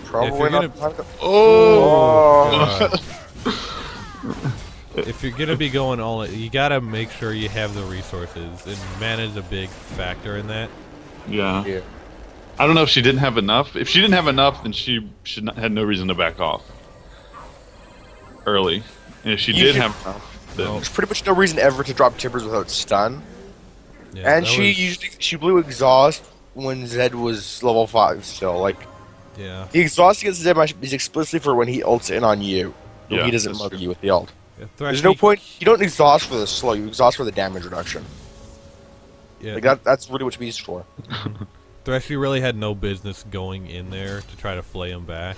[SPEAKER 2] Probably
[SPEAKER 1] you're
[SPEAKER 2] not.
[SPEAKER 3] Oh,
[SPEAKER 2] Oh.
[SPEAKER 1] if you're gonna be going all in, you gotta make sure you have the resources, and mana is a big factor in that.
[SPEAKER 3] Yeah.
[SPEAKER 2] Yeah.
[SPEAKER 3] I don't know if she didn't have enough. If she didn't have enough, then she should not, had no reason to back off early. And if she
[SPEAKER 2] You
[SPEAKER 3] did
[SPEAKER 2] should-
[SPEAKER 3] have enough, then
[SPEAKER 2] There's pretty much no reason ever to drop Timbers without stun.
[SPEAKER 1] Yeah,
[SPEAKER 2] And
[SPEAKER 1] that
[SPEAKER 2] she blew exhaust when Zed was level 5 still. Like
[SPEAKER 1] yeah.
[SPEAKER 2] the exhaust against Zed match is explicitly for when he ults in on you. So
[SPEAKER 3] Yeah,
[SPEAKER 2] he doesn't
[SPEAKER 3] that's
[SPEAKER 2] mother
[SPEAKER 3] true.
[SPEAKER 2] you with the ult.
[SPEAKER 1] Yeah,
[SPEAKER 2] There's no point. You don't exhaust for the slow. You exhaust for the damage reduction.
[SPEAKER 1] Yeah,
[SPEAKER 2] Like that's really what you're used for.
[SPEAKER 1] Threshy really had no business going in there to try to flay him back.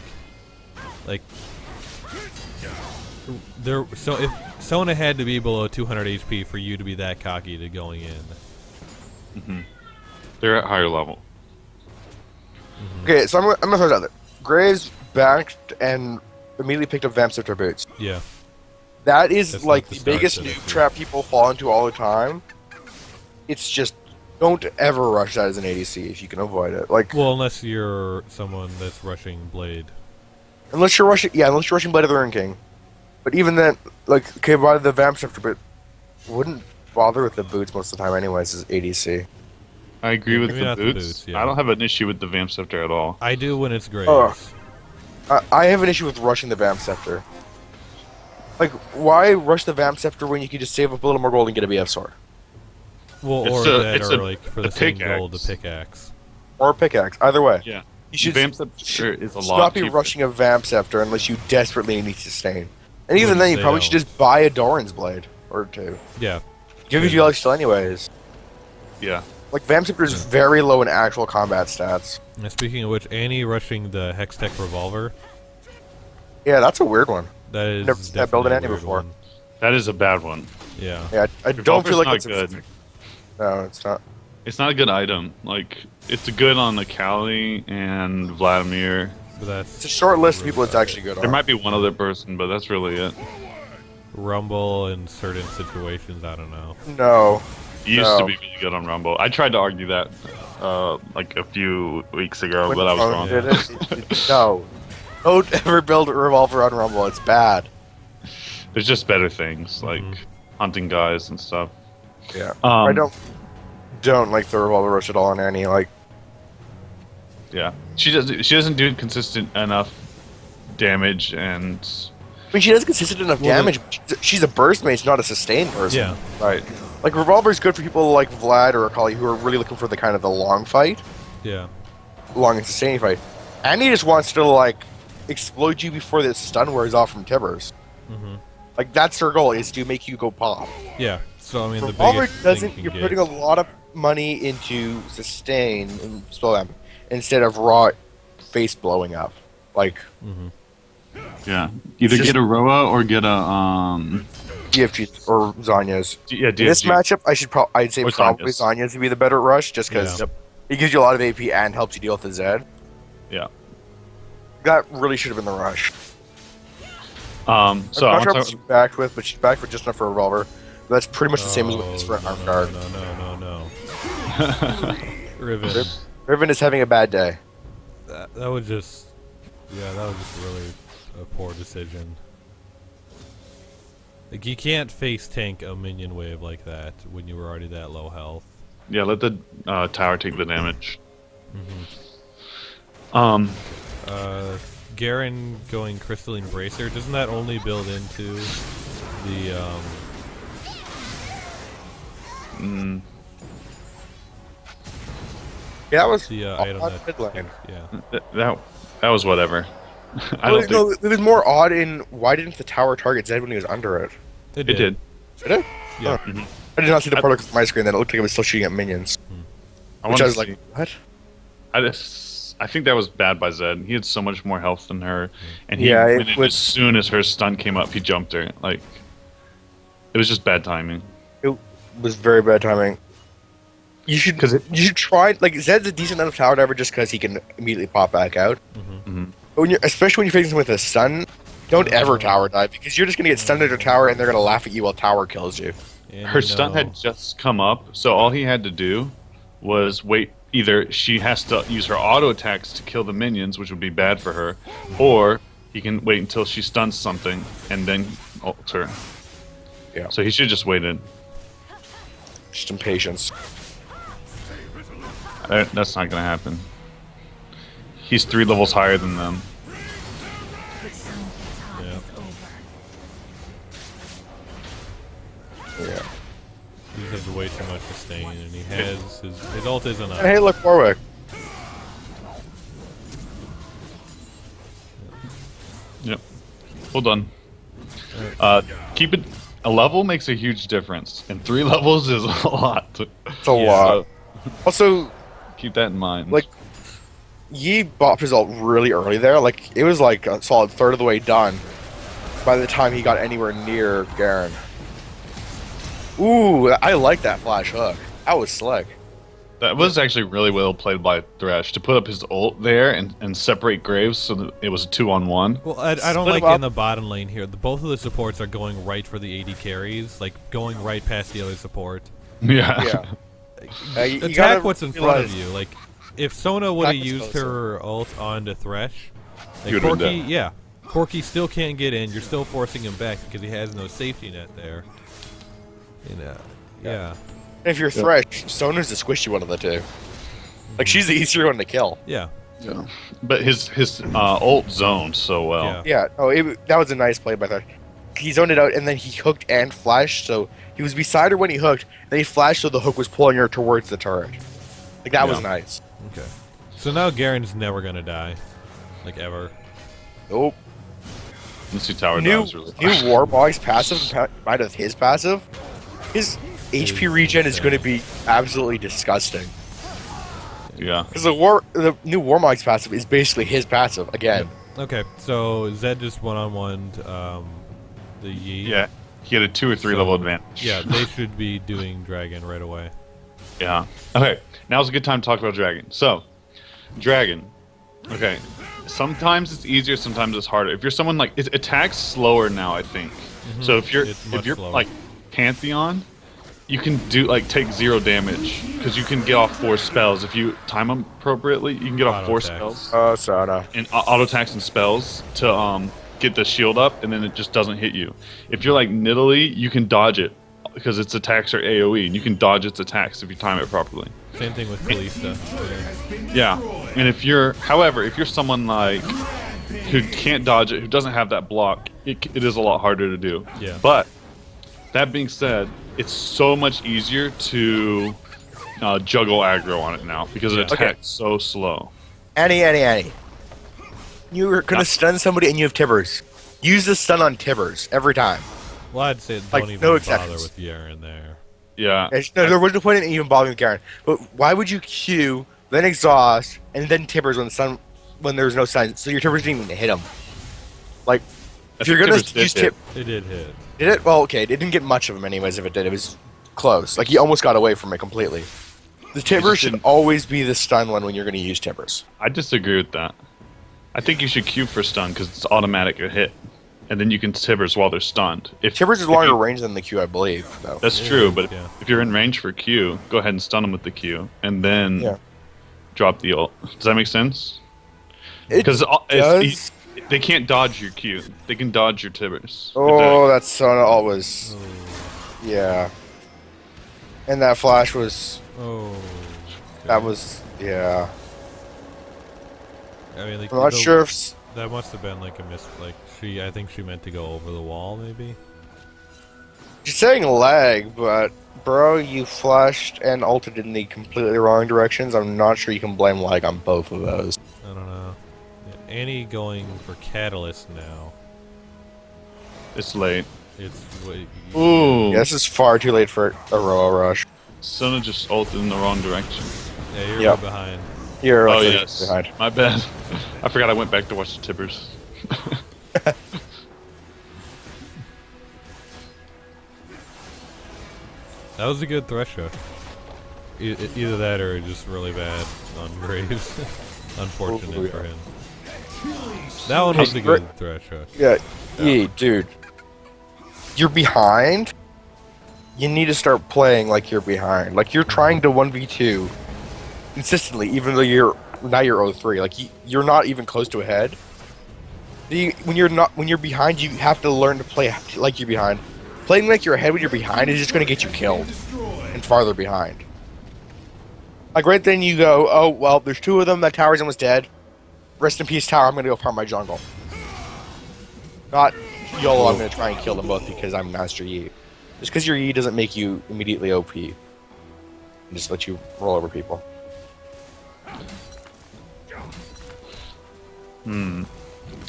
[SPEAKER 1] Like, so if Sona had to be below 200 HP for you to be that cocky to going in.
[SPEAKER 3] they're at higher level.
[SPEAKER 2] Okay, so I'm gonna throw it out there. Graves backed and immediately picked up Vamp Sifter boots.
[SPEAKER 1] Yeah,
[SPEAKER 2] That is
[SPEAKER 1] That's
[SPEAKER 2] like
[SPEAKER 1] not the
[SPEAKER 2] the
[SPEAKER 1] start
[SPEAKER 2] biggest
[SPEAKER 1] to the
[SPEAKER 2] noob
[SPEAKER 1] group.
[SPEAKER 2] trap people fall into all the time. It's just don't ever rush that as an ADC if you can avoid it. Like
[SPEAKER 1] well, unless you're someone that's rushing Blade.
[SPEAKER 2] unless you're rushing Blade of the Rune King. But even then, like okay, by the Vamp Shifter, but wouldn't bother with the boots most of the time anyways as ADC.
[SPEAKER 3] I agree with
[SPEAKER 1] maybe
[SPEAKER 3] the
[SPEAKER 1] not the
[SPEAKER 3] boots.
[SPEAKER 1] boots, yeah.
[SPEAKER 3] I don't have an issue with the Vamp Scepter at all.
[SPEAKER 1] I do when it's Graves.
[SPEAKER 2] Oh. I have an issue with rushing the Vamp Scepter. Like, why rush the Vamp Scepter when you can just save up a little more gold and get a BF sword?
[SPEAKER 1] Well,
[SPEAKER 3] It's
[SPEAKER 1] or
[SPEAKER 3] a-
[SPEAKER 1] that,
[SPEAKER 3] it's
[SPEAKER 1] or
[SPEAKER 3] a-
[SPEAKER 1] like for
[SPEAKER 3] a
[SPEAKER 1] the same gold, the
[SPEAKER 3] pickaxe.
[SPEAKER 1] pickaxe.
[SPEAKER 2] Or a pickaxe, either way.
[SPEAKER 3] Yeah.
[SPEAKER 2] You should
[SPEAKER 3] Vamp Scepter is a
[SPEAKER 2] should
[SPEAKER 3] lot
[SPEAKER 2] not be
[SPEAKER 3] cheaper.
[SPEAKER 2] rushing a Vamp Scepter unless you desperately need sustain. And even
[SPEAKER 1] Which
[SPEAKER 2] then, you
[SPEAKER 1] they
[SPEAKER 2] probably should
[SPEAKER 1] don't.
[SPEAKER 2] just buy a Doran's Blade or two.
[SPEAKER 1] Yeah.
[SPEAKER 2] Give you like still anyways.
[SPEAKER 3] Yeah.
[SPEAKER 2] Like Vamp Scepter is very low in actual combat stats.
[SPEAKER 1] And speaking of which, Annie rushing the Hextech revolver.
[SPEAKER 2] Yeah, that's a weird one.
[SPEAKER 1] That is
[SPEAKER 2] Never seen that build in
[SPEAKER 1] definitely a
[SPEAKER 2] Annie
[SPEAKER 1] weird
[SPEAKER 2] before.
[SPEAKER 1] one.
[SPEAKER 3] That is a bad one.
[SPEAKER 1] Yeah.
[SPEAKER 2] Yeah, I don't feel like
[SPEAKER 3] not
[SPEAKER 2] it's
[SPEAKER 3] good.
[SPEAKER 2] No, it's not.
[SPEAKER 3] It's not a good item. Like, it's good on Akali and Vladimir.
[SPEAKER 1] But that's
[SPEAKER 2] It's a short list of
[SPEAKER 1] really
[SPEAKER 2] people it's
[SPEAKER 1] about
[SPEAKER 2] actually good on.
[SPEAKER 3] There might be one other person, but that's really it.
[SPEAKER 1] Rumble in certain situations. I don't know.
[SPEAKER 2] No.
[SPEAKER 3] He used
[SPEAKER 2] No.
[SPEAKER 3] to be really good on Rumble. I tried to argue that like a few weeks ago,
[SPEAKER 2] When
[SPEAKER 3] but I was
[SPEAKER 2] Tone
[SPEAKER 3] wrong.
[SPEAKER 2] did it, no. Don't ever build a revolver on Rumble. It's bad.
[SPEAKER 3] There's just better things like hunting guys and stuff.
[SPEAKER 2] Yeah.
[SPEAKER 3] Um,
[SPEAKER 2] I don't like the revolver rush at all on Annie. Like,
[SPEAKER 3] Yeah, she doesn't do consistent enough damage, and
[SPEAKER 2] I mean, she does consistent enough
[SPEAKER 1] Well,
[SPEAKER 2] damage. But she's a burst mage, not a sustained person.
[SPEAKER 1] Yeah.
[SPEAKER 3] right.
[SPEAKER 2] Like revolver is good for people like Vlad or Akali who are really looking for the kind of the long fight,
[SPEAKER 1] Yeah.
[SPEAKER 2] long and sustaining fight. Annie just wants to like explode you before the stun wears off from Tibbers.
[SPEAKER 1] Mhm.
[SPEAKER 2] Like that's her goal is to make you go pop.
[SPEAKER 1] Yeah. So I mean, the
[SPEAKER 2] Revolver
[SPEAKER 1] biggest
[SPEAKER 2] doesn't.
[SPEAKER 1] thing you
[SPEAKER 2] You're
[SPEAKER 1] can
[SPEAKER 2] putting
[SPEAKER 1] get.
[SPEAKER 2] a lot of money into sustain and spell them instead of raw face blowing up. Like
[SPEAKER 3] Yeah, either
[SPEAKER 2] It's
[SPEAKER 3] get a Roa or get a
[SPEAKER 2] DFG or Zanya's.
[SPEAKER 3] yeah
[SPEAKER 2] In this
[SPEAKER 3] DFG.
[SPEAKER 2] matchup, I'd say
[SPEAKER 3] Or
[SPEAKER 2] probably
[SPEAKER 3] Zanya's.
[SPEAKER 2] Zanya's would be the better rush, just because
[SPEAKER 1] Yeah.
[SPEAKER 2] it gives you a lot of AP and helps you deal with the Zed.
[SPEAKER 3] Yeah.
[SPEAKER 2] That really should have been the rush.
[SPEAKER 3] So
[SPEAKER 2] I'm
[SPEAKER 3] I
[SPEAKER 2] not
[SPEAKER 3] want
[SPEAKER 2] sure
[SPEAKER 3] to
[SPEAKER 2] what she's backed with, but she's backed with just enough for a revolver. But that's pretty much the same as what it's for an
[SPEAKER 1] no,
[SPEAKER 2] arm
[SPEAKER 1] no,
[SPEAKER 2] guard.
[SPEAKER 1] no. Riven.
[SPEAKER 2] Riven is having a bad day.
[SPEAKER 1] That was just. Yeah, that was just really a poor decision. Like, you can't face tank a minion wave like that when you were already that low health.
[SPEAKER 3] yeah, let the tower take the damage.
[SPEAKER 1] Garen going Crystalline Bracer, doesn't that only build into the,
[SPEAKER 2] Yeah, that was
[SPEAKER 1] item
[SPEAKER 2] odd
[SPEAKER 1] that...
[SPEAKER 2] mid lane.
[SPEAKER 1] Yeah.
[SPEAKER 3] That was whatever. I don't
[SPEAKER 2] No,
[SPEAKER 3] think
[SPEAKER 2] it was more odd in why didn't the tower target Zed when he was under it?
[SPEAKER 1] It
[SPEAKER 3] it
[SPEAKER 1] did.
[SPEAKER 3] did.
[SPEAKER 2] Did it?
[SPEAKER 1] Yeah.
[SPEAKER 2] Oh. I did not see the particles on my screen. Then it looked like it was still shooting at minions.
[SPEAKER 3] I
[SPEAKER 2] Which
[SPEAKER 3] wanna
[SPEAKER 2] I was
[SPEAKER 3] see-
[SPEAKER 2] like, what?
[SPEAKER 3] I think that was bad by Zed. He had so much more health than her, and he
[SPEAKER 2] Yeah, it
[SPEAKER 3] went in
[SPEAKER 2] was-
[SPEAKER 3] as soon as her stun came up, he jumped her. Like, it was just bad timing.
[SPEAKER 2] It was very bad timing. You should try like Zed's a decent enough tower diver just because he can immediately pop back out. But when especially when you're facing him with a stun, don't ever tower dive because you're just gonna get stunned at your tower and they're gonna laugh at you while tower kills you.
[SPEAKER 1] And
[SPEAKER 3] Her
[SPEAKER 1] you
[SPEAKER 3] stun
[SPEAKER 1] know-
[SPEAKER 3] had just come up, so all he had to do was wait. Either she has to use her auto attacks to kill the minions, which would be bad for her, or he can wait until she stuns something and then ult her.
[SPEAKER 2] Yeah.
[SPEAKER 3] So he should just waited.
[SPEAKER 2] Just impatience.
[SPEAKER 3] That's not gonna happen. He's 3 levels higher than them.
[SPEAKER 1] Yeah.
[SPEAKER 2] Yeah.
[SPEAKER 1] He has way too much sustain, and he has his ult isn't
[SPEAKER 2] And
[SPEAKER 1] up.
[SPEAKER 2] hey, look, Warwick.
[SPEAKER 3] Yep. Well done. Keep it. A level makes a huge difference, and 3 levels is a lot.
[SPEAKER 2] It's a lot. Also,
[SPEAKER 3] Keep that in mind.
[SPEAKER 2] like, Yi bopped his ult really early there. Like, it was like a solid third of the way done by the time he got anywhere near Garen. Ooh, I like that flash hook. That was slick.
[SPEAKER 3] That was actually really well played by Thresh to put up his ult there and separate Graves so that it was a 2-on-1.
[SPEAKER 1] Well, I don't
[SPEAKER 2] Split
[SPEAKER 1] like
[SPEAKER 2] him up.
[SPEAKER 1] in the bottom lane here. Both of the supports are going right for the AD carries, like going right past the other support.
[SPEAKER 3] Yeah.
[SPEAKER 2] Yeah. You
[SPEAKER 1] Attack
[SPEAKER 2] gotta
[SPEAKER 1] what's in front of
[SPEAKER 2] realize-
[SPEAKER 1] you. Like, if Sona would have
[SPEAKER 2] Attack is
[SPEAKER 1] used
[SPEAKER 2] closer.
[SPEAKER 1] her ult onto Thresh,
[SPEAKER 3] He
[SPEAKER 1] like
[SPEAKER 3] would've been
[SPEAKER 1] Corki,
[SPEAKER 3] dead.
[SPEAKER 1] yeah, Corki still can't get in. You're still forcing him back because he has no safety net there. You know, yeah.
[SPEAKER 2] If you're Thresh, Sona's the squishy one of the two. Like, she's the easier one to kill.
[SPEAKER 1] Yeah.
[SPEAKER 3] Yeah. But his ult zoned so well.
[SPEAKER 1] Yeah.
[SPEAKER 2] Yeah, oh, that was a nice play by Thresh. He zoned it out, and then he hooked and flashed, so he was beside her when he hooked, then he flashed so the hook was pulling her towards the turret. Like, that was
[SPEAKER 3] Yeah.
[SPEAKER 2] nice.
[SPEAKER 1] Okay. So now Garen's never gonna die, like ever.
[SPEAKER 2] Nope.
[SPEAKER 3] Let's see tower
[SPEAKER 2] New
[SPEAKER 3] dives really fast.
[SPEAKER 2] Warmog's passive, combined with his passive, his HP regen is going to be absolutely disgusting.
[SPEAKER 3] Yeah.
[SPEAKER 2] Because the new Warmog's passive is basically his passive again.
[SPEAKER 1] Okay. So Zed just one-on-one the Yi.
[SPEAKER 3] Yeah. He had a 2 or 3 level advantage.
[SPEAKER 1] Yeah, they should be doing Dragon right away.
[SPEAKER 3] Yeah. Okay. Now's a good time to talk about Dragon. So, Dragon. Okay. Sometimes it's easier, sometimes it's harder. If you're someone like it attacks slower now, I think. So if you're
[SPEAKER 1] It's much slower.
[SPEAKER 3] like Pantheon, you can do like take 0 damage because you can get off 4 spells if you time them appropriately. You can get off 4
[SPEAKER 1] Auto attacks.
[SPEAKER 3] spells
[SPEAKER 2] Oh, Sona.
[SPEAKER 3] and auto attacks and spells to get the shield up, and then it just doesn't hit you. If you're like Nidalee, you can dodge it because its attacks are AOE, and you can dodge its attacks if you time it properly.
[SPEAKER 1] Same thing with Kalista.
[SPEAKER 3] Yeah, and if you're someone like who can't dodge it, who doesn't have that block, it is a lot harder to do.
[SPEAKER 1] Yeah.
[SPEAKER 3] But that being said, it's so much easier to juggle aggro on it now because it
[SPEAKER 2] Okay.
[SPEAKER 3] attacks so slow.
[SPEAKER 2] Annie. You're going to stun somebody and you have Tibbers. Use the stun on Tibbers every time.
[SPEAKER 1] Well, I'd say don't
[SPEAKER 2] Like,
[SPEAKER 1] even
[SPEAKER 2] no
[SPEAKER 1] bother
[SPEAKER 2] exceptions.
[SPEAKER 1] with Yaren there.
[SPEAKER 3] Yeah,
[SPEAKER 2] No, there was no point in even bothering with Garen. But why would you Q, then exhaust, and then Tibbers when there's no stun? So your Tibbers didn't even hit him. Like, if you're going
[SPEAKER 3] Tibbers
[SPEAKER 2] to
[SPEAKER 3] did
[SPEAKER 2] use
[SPEAKER 3] hit.
[SPEAKER 2] Tib...
[SPEAKER 1] It did hit.
[SPEAKER 2] Did it? Well, okay, it didn't get much of him anyways if it did. It was close. Like, he almost got away from it completely. The Tibbers should
[SPEAKER 3] didn't-
[SPEAKER 2] always be the stun one when you're going to use Tibbers.
[SPEAKER 3] I disagree with that. I think you should Q for stun because it's automatic a hit, and then you can Tibbers while they're stunned.
[SPEAKER 2] Tibbers is
[SPEAKER 3] if
[SPEAKER 2] longer
[SPEAKER 3] you-
[SPEAKER 2] range than the Q, I believe, though.
[SPEAKER 3] That's true, but
[SPEAKER 1] yeah.
[SPEAKER 3] if you're in range for Q, go ahead and stun them with the Q, and then
[SPEAKER 2] Yeah.
[SPEAKER 3] drop the ult. Does that make sense?
[SPEAKER 2] It
[SPEAKER 3] Because
[SPEAKER 2] does.
[SPEAKER 3] they can't dodge your Q. They can dodge your Tibbers.
[SPEAKER 2] Oh, that Sona always. Yeah. And that flash was.
[SPEAKER 1] Oh.
[SPEAKER 2] That was. Yeah.
[SPEAKER 1] I mean, like,
[SPEAKER 2] I'm not sure if.
[SPEAKER 1] That must have been like a miss. Like I think she meant to go over the wall, maybe.
[SPEAKER 2] She's saying lag, but. Bro, you flashed and ulted in the completely wrong directions. I'm not sure you can blame lag on both of those.
[SPEAKER 1] I don't know. Yeah, Annie going for Catalyst now.
[SPEAKER 3] It's late.
[SPEAKER 1] It's way.
[SPEAKER 3] Ooh.
[SPEAKER 2] Yeah, this is far too late for a Roa rush.
[SPEAKER 3] Sona just ulted in the wrong direction.
[SPEAKER 1] Yeah, you're
[SPEAKER 2] Yep.
[SPEAKER 1] way behind.
[SPEAKER 2] You're
[SPEAKER 3] Oh,
[SPEAKER 2] like
[SPEAKER 3] yes.
[SPEAKER 2] behind.
[SPEAKER 3] My bad. I forgot I went back to watch the Tibbers.
[SPEAKER 1] That was a good thresh hook. Either that or just really bad on Graves. Unfortunate
[SPEAKER 2] Oh, yeah.
[SPEAKER 1] for him. That one was a good thresh hook.
[SPEAKER 2] Yeah, dude. You're behind. You need to start playing like you're behind. Like you're trying to 1v2 consistently, even though you're 0-3. Like you're not even close to ahead. When you're behind, you have to learn to play like you're behind. playing like you're ahead when you're behind is just going to get you killed and farther behind. Like right then you go, oh well, there's 2 of them. That tower's almost dead. Rest in peace, tower. I'm going to go farm my jungle. Not YOLO. I'm going to try and kill them both because I'm Master Yi. Just because your Yi doesn't make you immediately OP. Just let you roll over people.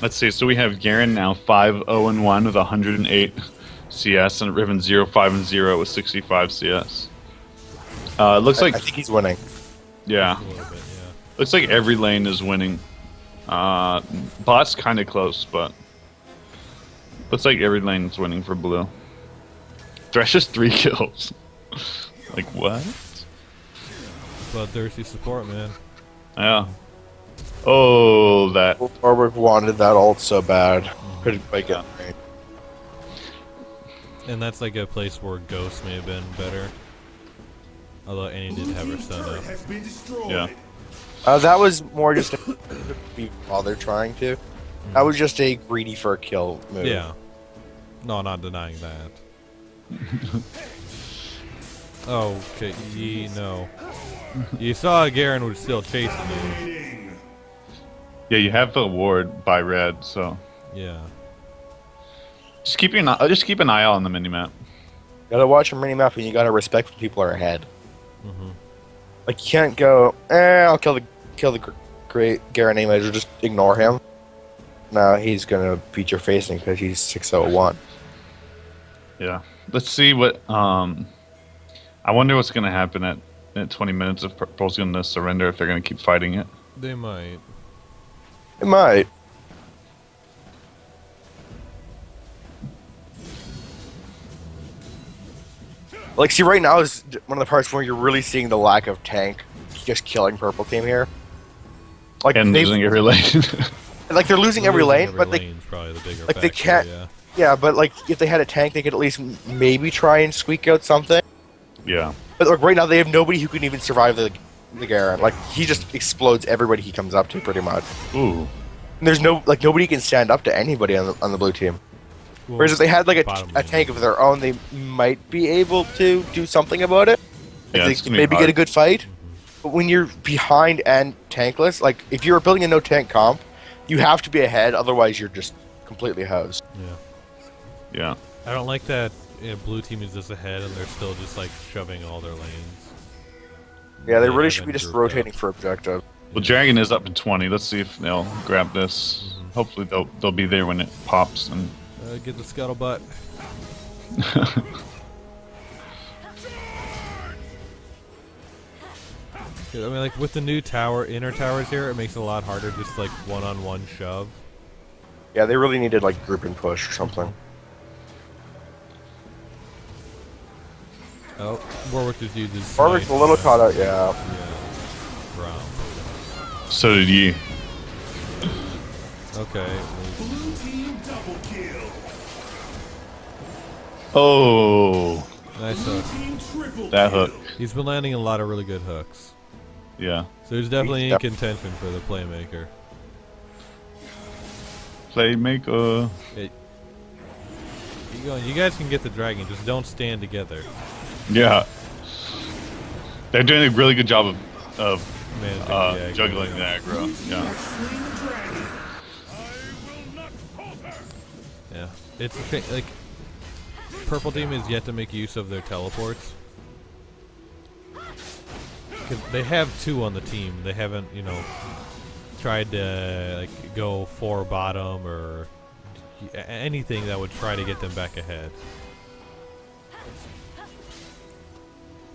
[SPEAKER 3] Let's see. So we have Garen now 5-0-1 with 108 CS, and Riven 0-5-0 with 65 CS. It looks like
[SPEAKER 2] I think he's winning.
[SPEAKER 3] yeah.
[SPEAKER 1] A little bit, yeah.
[SPEAKER 3] Looks like every lane is winning. Bot's kind of close, but looks like every lane is winning for blue. Thresh has 3 kills. Like what?
[SPEAKER 1] Bloodthirsty support, man.
[SPEAKER 3] Yeah. Oh, that.
[SPEAKER 2] Warwick wanted that ult so bad. Couldn't make it.
[SPEAKER 1] And that's like a place where Ghost may have been better. Although Annie did have her stun up.
[SPEAKER 4] Has been destroyed.
[SPEAKER 3] Yeah.
[SPEAKER 2] That was more just while they're trying to. That was just a greedy for a kill move.
[SPEAKER 1] Yeah. No, not denying that. Okay, no. You saw Garen was still chasing you.
[SPEAKER 4] Dominating.
[SPEAKER 3] Yeah, you have the ward by red, so
[SPEAKER 1] Yeah.
[SPEAKER 3] just keep an eye out on the minimap.
[SPEAKER 2] Gotta watch a mini map and you gotta respect when people are ahead.
[SPEAKER 1] Mhm.
[SPEAKER 2] Like you can't go, I'll kill the great Garen anyways, or just ignore him. No, he's gonna beat your face in because he's 601.
[SPEAKER 3] Yeah. Let's see what. I wonder what's gonna happen at 20 minutes if Purple's gonna surrender, if they're gonna keep fighting it.
[SPEAKER 1] They might.
[SPEAKER 2] It might. Like, see, right now is one of the parts where you're really seeing the lack of tank just killing purple team here. Like,
[SPEAKER 3] And losing every lane.
[SPEAKER 2] like they're losing every lane, but they
[SPEAKER 1] lane's probably the bigger
[SPEAKER 2] like they
[SPEAKER 1] factor,
[SPEAKER 2] can't-
[SPEAKER 1] Yeah.
[SPEAKER 2] yeah, but like if they had a tank, they could at least maybe try and squeak out something.
[SPEAKER 3] Yeah.
[SPEAKER 2] But like right now, they have nobody who can even survive the Garen. Like he just explodes everybody he comes up to, pretty much.
[SPEAKER 3] Ooh.
[SPEAKER 2] And there's nobody can stand up to anybody on the blue team.
[SPEAKER 1] Well,
[SPEAKER 2] Whereas if they had like
[SPEAKER 1] bottom
[SPEAKER 2] a
[SPEAKER 1] lane.
[SPEAKER 2] tank of their own, they might be able to do something about it.
[SPEAKER 3] Yeah,
[SPEAKER 2] Like
[SPEAKER 3] it's
[SPEAKER 2] they
[SPEAKER 3] gonna be
[SPEAKER 2] maybe
[SPEAKER 3] hard.
[SPEAKER 2] get a good fight. But when you're behind and tankless, like if you're building a no tank comp, you have to be ahead. Otherwise, you're just completely hosed.
[SPEAKER 1] Yeah.
[SPEAKER 3] Yeah.
[SPEAKER 1] I don't like that blue team is just ahead and they're still just like shoving all their lanes.
[SPEAKER 2] Yeah, they
[SPEAKER 1] They
[SPEAKER 2] really should be
[SPEAKER 1] haven't
[SPEAKER 2] just
[SPEAKER 1] grouped up.
[SPEAKER 2] rotating for objective.
[SPEAKER 3] Well, Dragon is up to 20. Let's see if they'll grab this. Hopefully they'll be there when it pops. And
[SPEAKER 1] Get the scuttlebutt. I mean, like with the new inner towers here, it makes it a lot harder, just like one-on-one shove.
[SPEAKER 2] Yeah, they really needed like group and push or something.
[SPEAKER 1] Oh, Warwick just used his.
[SPEAKER 2] Warwick's a
[SPEAKER 1] snipe,
[SPEAKER 2] little caught out. Yeah.
[SPEAKER 1] Yeah. Brown.
[SPEAKER 3] so did you.
[SPEAKER 1] Okay.
[SPEAKER 4] Blue team double kill.
[SPEAKER 3] Oh,
[SPEAKER 1] Nice hook.
[SPEAKER 4] Team triple
[SPEAKER 3] that
[SPEAKER 4] kill.
[SPEAKER 3] hook.
[SPEAKER 1] He's been landing a lot of really good hooks.
[SPEAKER 3] Yeah.
[SPEAKER 1] So he's definitely in
[SPEAKER 2] Yep.
[SPEAKER 1] contention for the playmaker.
[SPEAKER 3] Playmaker.
[SPEAKER 1] Keep going. You guys can get the dragon, just don't stand together.
[SPEAKER 3] Yeah. They're doing a really good job of
[SPEAKER 1] Managing the aggro,
[SPEAKER 3] juggling the
[SPEAKER 1] yeah.
[SPEAKER 3] aggro. Yeah.
[SPEAKER 4] Slain the dragon.
[SPEAKER 1] Yeah, it's a shame, like purple team is yet to make use of their teleports. 'Cause they have 2 on the team. They haven't, tried to like go 4 bottom or anything that would try to get them back ahead.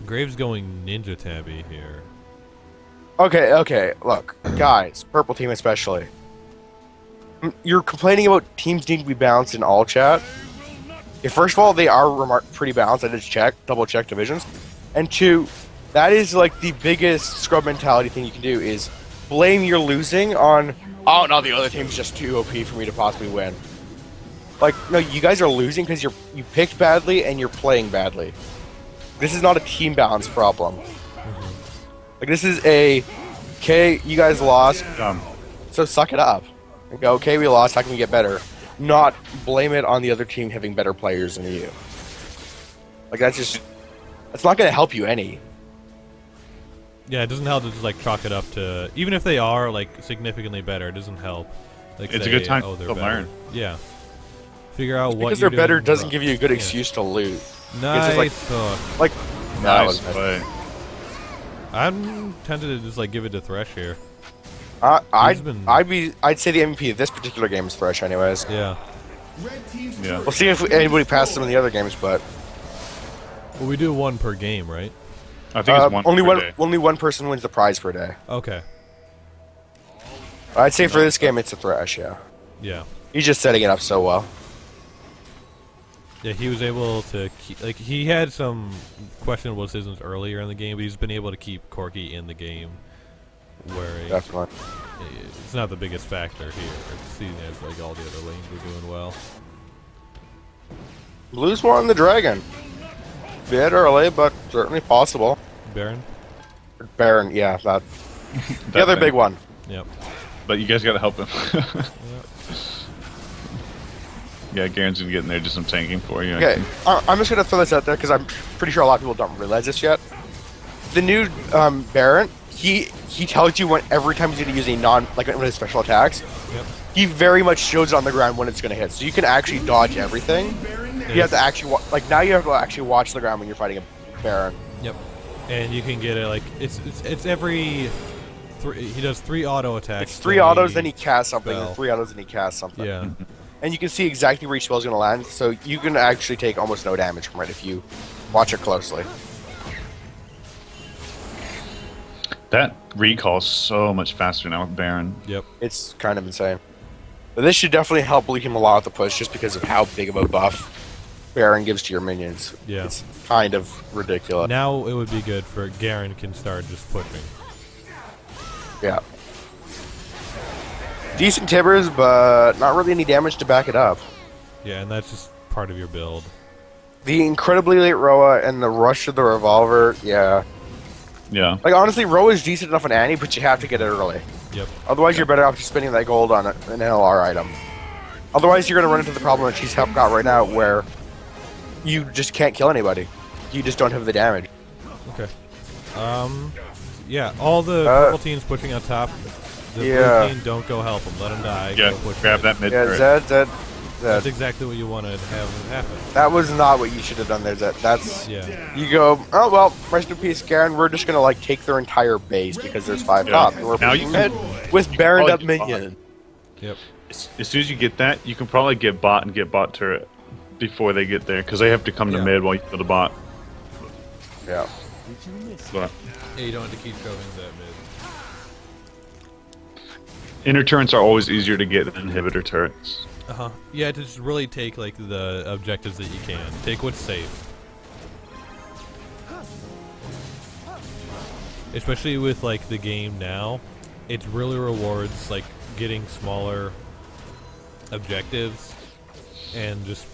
[SPEAKER 1] Graves going ninja tabby here.
[SPEAKER 2] Okay. Look, guys, purple team especially. You're complaining about teams needing to be balanced in all chat. Okay, first of all, they are pretty balanced. I did double check divisions, and 2, that is like the biggest scrub mentality thing you can do is blame your losing on. Oh no, the other team's just too OP for me to possibly win. Like no, you guys are losing because you picked badly and you're playing badly. This is not a team balance problem. Like this is okay, you guys lost, so suck it up. And go, okay, we lost, how can we get better? Not blame it on the other team having better players than you. Like that's not going to help you any.
[SPEAKER 1] Yeah, it doesn't help to just like chalk it up to, even if they are like significantly better, it doesn't help. Like
[SPEAKER 3] It's a
[SPEAKER 1] say,
[SPEAKER 3] good time
[SPEAKER 1] oh, they're
[SPEAKER 3] to
[SPEAKER 1] better.
[SPEAKER 3] learn.
[SPEAKER 1] Yeah. Figure out what
[SPEAKER 2] Because
[SPEAKER 1] you're
[SPEAKER 2] they're better
[SPEAKER 1] doing
[SPEAKER 2] doesn't
[SPEAKER 1] wrong.
[SPEAKER 2] give you a good
[SPEAKER 1] Yeah.
[SPEAKER 2] excuse to loot.
[SPEAKER 1] Nice.
[SPEAKER 2] It's like-
[SPEAKER 1] hook.
[SPEAKER 2] Like, no, that
[SPEAKER 3] Nice
[SPEAKER 2] was bad.
[SPEAKER 3] play.
[SPEAKER 1] I'm tempted to just like give it to Thresh here.
[SPEAKER 2] I'd
[SPEAKER 1] been-
[SPEAKER 2] I'd say the MVP of this particular game is Thresh, anyways.
[SPEAKER 1] Yeah.
[SPEAKER 4] Red team's
[SPEAKER 3] Yeah.
[SPEAKER 2] We'll see if anybody passes him in the other games, but
[SPEAKER 1] Well, we do one per game, right?
[SPEAKER 3] I think it's one
[SPEAKER 2] only
[SPEAKER 3] per
[SPEAKER 2] one
[SPEAKER 3] day.
[SPEAKER 2] only one person wins the prize per day.
[SPEAKER 1] Okay.
[SPEAKER 2] I'd say for this game it's a Thresh. Yeah,
[SPEAKER 1] Yeah.
[SPEAKER 2] he's just setting it up so well.
[SPEAKER 1] Yeah, he was able to keep, like, he had some questionable decisions earlier in the game, but he's been able to keep Corki in the game, where
[SPEAKER 2] Definitely.
[SPEAKER 1] it's not the biggest factor here, seeing as like all the other lanes are doing well.
[SPEAKER 2] Blues won the dragon. Bit early, but certainly possible.
[SPEAKER 1] Baron?
[SPEAKER 2] Baron, yeah, that
[SPEAKER 3] That
[SPEAKER 2] the other
[SPEAKER 3] thing.
[SPEAKER 2] big one.
[SPEAKER 1] Yep.
[SPEAKER 3] But you guys gotta help him. Yeah, Garen's gonna get in there, do some tanking for you. I
[SPEAKER 2] Okay,
[SPEAKER 3] think.
[SPEAKER 2] I'm just gonna throw this out there because I'm pretty sure a lot of people don't realize this yet. The new Baron, he tells you when every time he's gonna use a one of his special attacks.
[SPEAKER 1] Yep.
[SPEAKER 2] He very much shows it on the ground when it's gonna hit, so you can actually dodge everything.
[SPEAKER 4] Baron now.
[SPEAKER 2] You have to actually now you have to actually watch the ground when you're fighting a Baron.
[SPEAKER 1] Yep. And you can get it like it's every he does 3 auto attacks.
[SPEAKER 2] It's 3 autos, then he casts something,
[SPEAKER 1] spell.
[SPEAKER 2] and 3 autos, then he casts something.
[SPEAKER 1] Yeah.
[SPEAKER 2] And you can see exactly where each spell's gonna land, so you can actually take almost no damage from it if you watch it closely.
[SPEAKER 3] That recall's so much faster now with Baron.
[SPEAKER 1] Yep.
[SPEAKER 2] It's kind of insane. But this should definitely help lead him a lot with the push, just because of how big of a buff Baron gives to your minions.
[SPEAKER 1] Yeah.
[SPEAKER 2] It's kind of ridiculous.
[SPEAKER 1] Now it would be good for Garen can start just pushing.
[SPEAKER 2] Yeah. Decent tibbers, but not really any damage to back it up.
[SPEAKER 1] Yeah, and that's just part of your build.
[SPEAKER 2] The incredibly late Roa and the rush of the revolver, yeah.
[SPEAKER 3] Yeah.
[SPEAKER 2] Like, honestly, Roa is decent enough on Annie, but you have to get it early.
[SPEAKER 1] Yep.
[SPEAKER 2] Otherwise, you're better off just spending that gold on an NLR item. Otherwise, you're going to run into the problem that she's got right now, where you just can't kill anybody. You just don't have the damage.
[SPEAKER 1] Okay. Yeah, all the purple teams pushing on top. The
[SPEAKER 2] Yeah.
[SPEAKER 1] blue team, don't go help them. Let them die.
[SPEAKER 3] Yeah,
[SPEAKER 1] Go push
[SPEAKER 3] grab
[SPEAKER 1] it.
[SPEAKER 3] that mid
[SPEAKER 2] Yeah,
[SPEAKER 3] turret.
[SPEAKER 2] Zed.
[SPEAKER 1] That's exactly what you wanted to have happen.
[SPEAKER 2] That was not what you should have done there, Zed. That's...
[SPEAKER 1] Yeah.
[SPEAKER 2] You go, oh, well, rest in peace, Garen. We're just going to, like, take their entire base because there's 5
[SPEAKER 3] Yeah.
[SPEAKER 2] top. And we're
[SPEAKER 3] Now
[SPEAKER 2] pushing
[SPEAKER 3] you
[SPEAKER 2] mid
[SPEAKER 3] can-
[SPEAKER 2] with Baron
[SPEAKER 3] Oh,
[SPEAKER 2] up
[SPEAKER 3] you
[SPEAKER 2] minion.
[SPEAKER 1] Yep.
[SPEAKER 3] As soon as you get that, you can probably get bot and get bot turret before they get there, because they have to come to
[SPEAKER 1] Yeah.
[SPEAKER 3] mid while you kill the bot.
[SPEAKER 2] Yeah.
[SPEAKER 3] But
[SPEAKER 1] Yeah, you don't have to keep shoving that mid.
[SPEAKER 3] inner turrets are always easier to get than inhibitor turrets.
[SPEAKER 1] Uh-huh. Yeah, to just really take like the objectives that you can. Take what's safe. Especially with like the game now, it really rewards like getting smaller objectives and just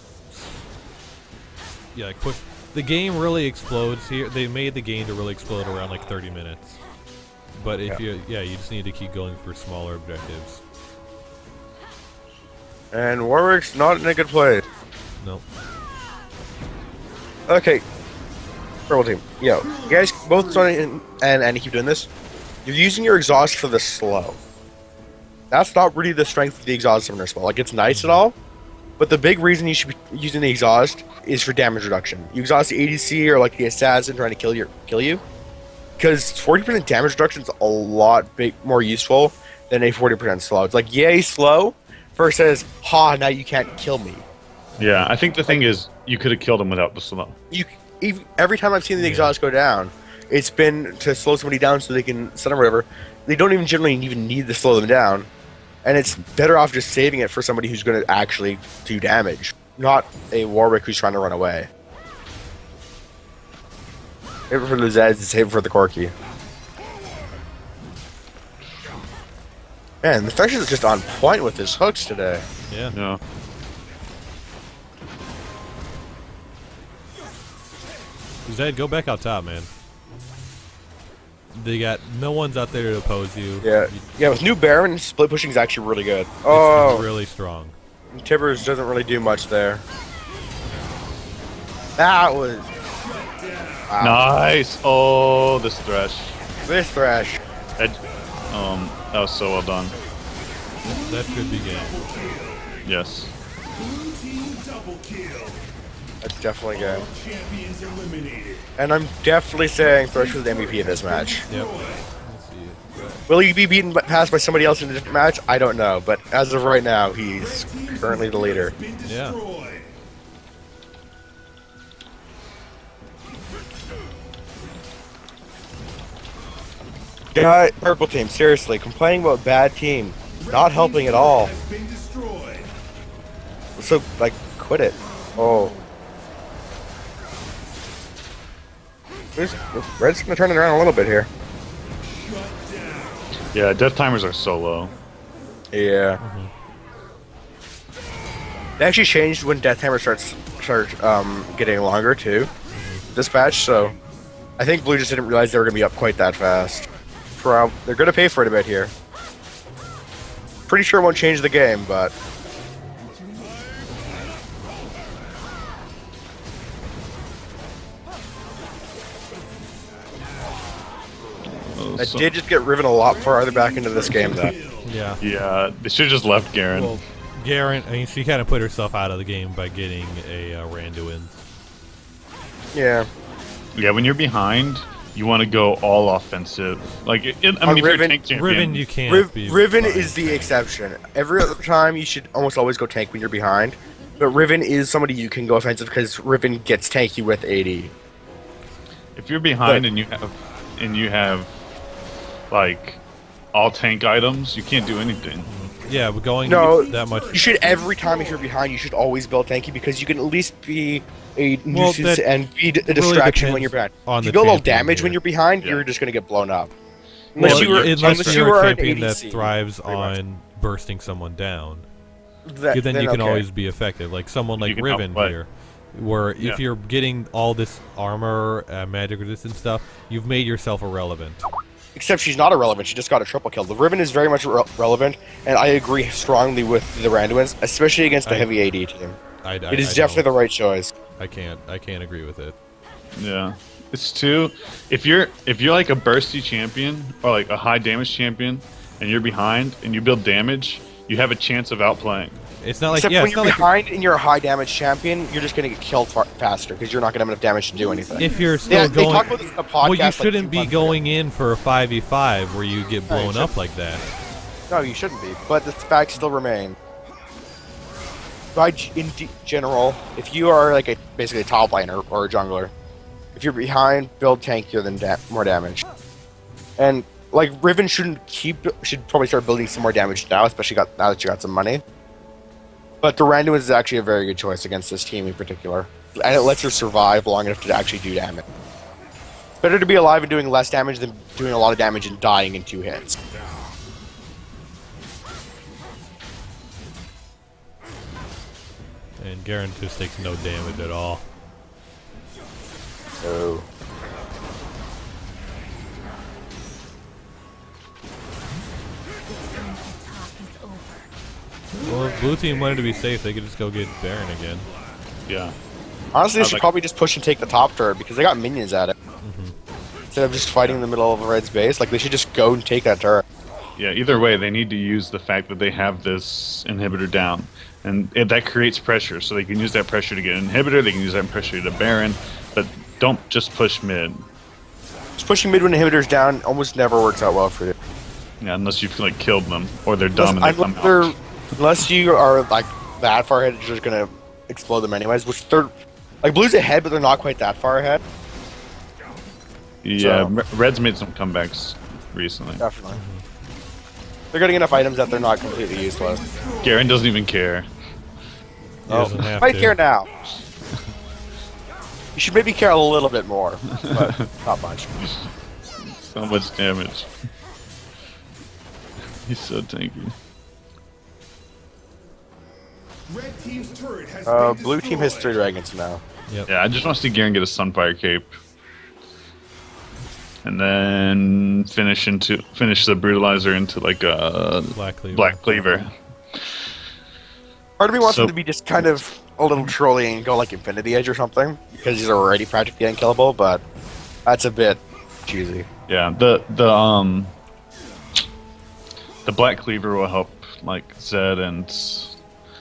[SPEAKER 1] like push. The game really explodes here. They made the game to really explode around like 30 minutes. But if you just need to keep going for smaller objectives.
[SPEAKER 2] And Warwick's not in a good place.
[SPEAKER 1] Nope.
[SPEAKER 2] Okay. Purple team. Yo, you guys, both Sonny and Annie keep doing this. You're using your exhaust for the slow. That's not really the strength of the exhaust summoner spell. Like, it's nice and all, but the big reason you should be using the exhaust is for damage reduction. You exhaust the ADC or like the assassin trying to kill you, because 40% damage reduction is a lot more useful than a 40% slow. It's like, yay, slow, versus, ha, now you can't kill me.
[SPEAKER 3] Yeah, I think the thing is, you could have killed him without the slow.
[SPEAKER 2] Every time I've seen the exhaust go down, it's been to slow somebody down so they can stun or whatever. They don't even generally even need to slow them down, and it's better off just saving it for somebody who's going to actually do damage, not a Warwick who's trying to run away. Save it for the Zeds and save it for the Corki. Man, the Thresh is just on point with his hooks today.
[SPEAKER 1] Yeah.
[SPEAKER 3] Yeah.
[SPEAKER 1] Zed, go back out top, man. They got no one's out there to oppose you.
[SPEAKER 2] Yeah, with new Baron, split pushing is actually really good.
[SPEAKER 1] It's
[SPEAKER 2] Oh,
[SPEAKER 1] really strong.
[SPEAKER 2] Tibbers doesn't really do much there. That was
[SPEAKER 3] Nice. Oh, this thresh.
[SPEAKER 2] This Thresh.
[SPEAKER 3] That was so well done.
[SPEAKER 1] That should be good.
[SPEAKER 3] Yes.
[SPEAKER 4] Blue team double kill.
[SPEAKER 2] That's definitely good.
[SPEAKER 4] Champions eliminated.
[SPEAKER 2] And I'm definitely saying Thresh was the MVP of this match.
[SPEAKER 1] Yep. Let's see it.
[SPEAKER 2] Will he be beaten past by somebody else in a different match? I don't know, but as of right now, he's currently the leader.
[SPEAKER 4] Been
[SPEAKER 1] Yeah.
[SPEAKER 4] destroyed.
[SPEAKER 2] Yeah, purple team, seriously, complaining about bad team, not helping at all.
[SPEAKER 4] Has been destroyed.
[SPEAKER 2] So, like, quit it. Oh. Red's gonna turn it around a little bit here.
[SPEAKER 4] Shut down.
[SPEAKER 3] Yeah, death timers are so low.
[SPEAKER 2] Yeah. They actually changed when Death Hammer starts getting longer too. This patch, so I think Blue just didn't realize they were gonna be up quite that fast. They're gonna pay for it a bit here. Pretty sure it won't change the game, but
[SPEAKER 3] Oh,
[SPEAKER 2] I
[SPEAKER 3] so-
[SPEAKER 2] did just get Riven a lot farther back into this game though.
[SPEAKER 1] Yeah.
[SPEAKER 3] Yeah, they should have just left Garen.
[SPEAKER 1] Well, Garen, I mean, she kind of put herself out of the game by getting a Randuin.
[SPEAKER 2] Yeah.
[SPEAKER 3] Yeah, when you're behind, you want to go all offensive. Like, I mean, if you're a
[SPEAKER 2] Riven-
[SPEAKER 3] tank champion,
[SPEAKER 1] Riven, you can't be.
[SPEAKER 2] Riven
[SPEAKER 1] fine.
[SPEAKER 2] is the exception. Every other time, you should almost always go tank when you're behind. But Riven is somebody you can go offensive because Riven gets tanky with AD.
[SPEAKER 3] if you're behind
[SPEAKER 2] But-
[SPEAKER 3] and you have like all tank items, you can't do anything.
[SPEAKER 1] Yeah, but going
[SPEAKER 2] No,
[SPEAKER 1] that much.
[SPEAKER 2] You should every time if you're behind, you should always build tanky because you can at least be a
[SPEAKER 1] Well,
[SPEAKER 2] nuisance
[SPEAKER 1] that
[SPEAKER 2] and be a distraction when
[SPEAKER 1] depends
[SPEAKER 2] you're behind.
[SPEAKER 1] on
[SPEAKER 2] If you
[SPEAKER 1] the
[SPEAKER 2] build a little
[SPEAKER 1] champion
[SPEAKER 2] damage when
[SPEAKER 1] here.
[SPEAKER 2] you're behind,
[SPEAKER 3] Yeah.
[SPEAKER 2] you're just gonna get blown up.
[SPEAKER 1] Well,
[SPEAKER 2] Unless you were,
[SPEAKER 1] unless you're
[SPEAKER 2] were
[SPEAKER 1] a
[SPEAKER 2] an
[SPEAKER 1] champion that
[SPEAKER 2] ADC,
[SPEAKER 1] thrives
[SPEAKER 2] pretty much.
[SPEAKER 1] on bursting someone down.
[SPEAKER 2] Then
[SPEAKER 1] Then you can
[SPEAKER 2] okay.
[SPEAKER 1] always be effective. Like someone
[SPEAKER 3] You
[SPEAKER 1] like
[SPEAKER 3] can
[SPEAKER 1] Riven
[SPEAKER 3] outplay.
[SPEAKER 1] here, where
[SPEAKER 3] Yeah.
[SPEAKER 1] if you're getting all this armor, magic resistance stuff, you've made yourself irrelevant.
[SPEAKER 2] Except she's not irrelevant. She just got a triple kill. The Riven is very much relevant, and I agree strongly with the Randuins, especially against the
[SPEAKER 1] I-
[SPEAKER 2] heavy AD team.
[SPEAKER 1] It
[SPEAKER 2] It is definitely the right choice.
[SPEAKER 1] I can't agree with it.
[SPEAKER 3] Yeah, it's too. If you're like a bursty champion or like a high damage champion, and you're behind and you build damage, you have a chance of outplaying.
[SPEAKER 1] It's not like
[SPEAKER 2] Except
[SPEAKER 1] yeah,
[SPEAKER 2] when
[SPEAKER 1] it's
[SPEAKER 2] you're
[SPEAKER 1] not like
[SPEAKER 2] behind and you're a high damage champion, you're just gonna get killed faster because you're not gonna have enough damage to do anything.
[SPEAKER 1] if you're still
[SPEAKER 2] Yeah,
[SPEAKER 1] going.
[SPEAKER 2] they talk about this in the podcast.
[SPEAKER 1] Well, you
[SPEAKER 2] like,
[SPEAKER 1] shouldn't
[SPEAKER 2] 2
[SPEAKER 1] be
[SPEAKER 2] months ago.
[SPEAKER 1] going in for a 5v5 where you get
[SPEAKER 2] No, you
[SPEAKER 1] blown up
[SPEAKER 2] shouldn't.
[SPEAKER 1] like that.
[SPEAKER 2] No, you shouldn't be. But the facts still remain. General, if you are like basically a top laner or a jungler, if you're behind, build tankier than more damage. And like Riven should probably start building some more damage now, especially now that you got some money. But the Randuin is actually a very good choice against this team in particular, and it lets her survive long enough to actually do damage. Better to be alive and doing less damage than doing a lot of damage and dying in 2 hits.
[SPEAKER 1] And Garen just takes no damage at all.
[SPEAKER 2] So
[SPEAKER 1] Well, if blue team wanted to be safe, they could just go get Baron again.
[SPEAKER 3] Yeah,
[SPEAKER 2] honestly, they should
[SPEAKER 3] like-
[SPEAKER 2] probably just push and take the top turret because they got minions at it. Instead of just fighting in the middle of Red's base, like they should just go and take that turret.
[SPEAKER 3] yeah. Either way, they need to use the fact that they have this inhibitor down, and that creates pressure. So they can use that pressure to get an inhibitor. They can use that pressure to Baron, but don't just push mid.
[SPEAKER 2] Just pushing mid when inhibitors down almost never works out well for you.
[SPEAKER 3] Yeah, unless you've like killed them or they're dumb and they come out.
[SPEAKER 2] Unless you are like that far ahead, you're just gonna explode them anyways. Which they're like Blue's ahead, but they're not quite that far ahead.
[SPEAKER 3] Yeah,
[SPEAKER 2] So-
[SPEAKER 3] Red's made some comebacks recently.
[SPEAKER 2] Definitely. They're getting enough items that they're not completely useless.
[SPEAKER 3] Garen doesn't even care.
[SPEAKER 1] He doesn't have
[SPEAKER 2] Might
[SPEAKER 1] to.
[SPEAKER 2] care now. You should maybe care a little bit more, but not much.
[SPEAKER 3] So much damage. He's so tanky.
[SPEAKER 4] Red team's turret has been
[SPEAKER 2] Blue team has 3
[SPEAKER 4] destroyed.
[SPEAKER 2] dragons now.
[SPEAKER 1] Yep.
[SPEAKER 3] Yeah, I just want to see Garen get a Sunfire cape. And then finish the brutalizer into like a
[SPEAKER 1] Black Cleaver.
[SPEAKER 3] black cleaver.
[SPEAKER 2] Part of me wants
[SPEAKER 3] So-
[SPEAKER 2] him to be just kind of a little trolly and go like Infinity Edge or something, because he's already practically unkillable, but That's a bit cheesy.
[SPEAKER 3] Yeah, the Black Cleaver will help, like Zed, and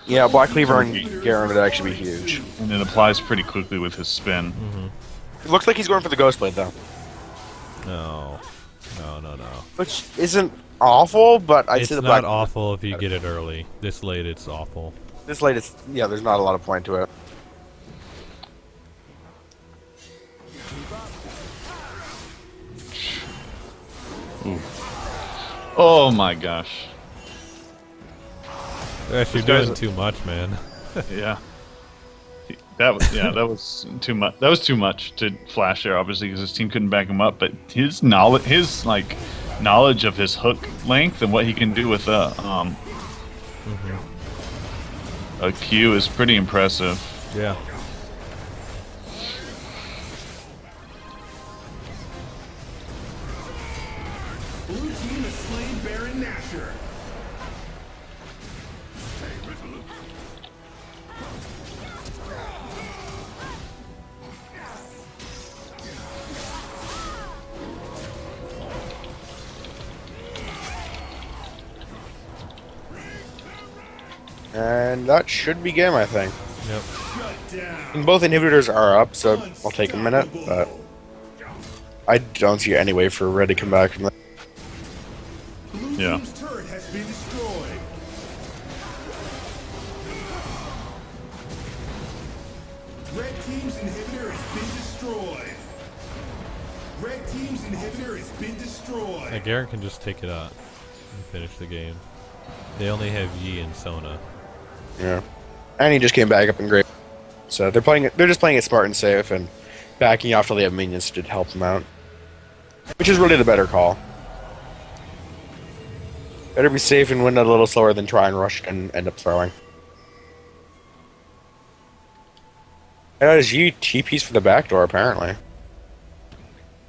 [SPEAKER 2] Yeah, Black Cleaver and Garen would actually be huge.
[SPEAKER 3] it applies pretty quickly with his spin.
[SPEAKER 2] It looks like he's going for the Ghost Blade, though.
[SPEAKER 1] No. No.
[SPEAKER 2] Which isn't awful, but I'd
[SPEAKER 1] It's
[SPEAKER 2] say the
[SPEAKER 1] not
[SPEAKER 2] Black
[SPEAKER 1] awful if you get it early. This late, it's awful.
[SPEAKER 2] This late, it's, yeah, there's not a lot of point to it.
[SPEAKER 3] Oh my gosh.
[SPEAKER 1] You're
[SPEAKER 3] This
[SPEAKER 1] doing
[SPEAKER 3] guy's-
[SPEAKER 1] too much, man.
[SPEAKER 3] Yeah. That was too much. That was too much to flash there, obviously, because his team couldn't back him up. But his knowledge of his hook length and what he can do with a Q is pretty impressive.
[SPEAKER 1] Yeah.
[SPEAKER 4] Blue team has slain Baron Nashor.
[SPEAKER 2] And that should be game, I think.
[SPEAKER 1] Yep.
[SPEAKER 4] Shut down.
[SPEAKER 2] And both inhibitors are up, so I'll take a minute, but I don't see any way for Red to come back from that.
[SPEAKER 4] Blue
[SPEAKER 3] Yeah.
[SPEAKER 4] team's turret has been destroyed. Red team's inhibitor has been destroyed. Red team's inhibitor has been destroyed.
[SPEAKER 1] Yeah, Garen can just take it out and finish the game. They only have Yi and Sona.
[SPEAKER 2] Yeah. And he just came back up in great. So they're playing it. They're just playing it smart and safe, and backing off till they have minions to help them out, which is really the better call. Better be safe and win a little slower than try and rush and end up throwing. And that is Yi TPs for the back door, apparently.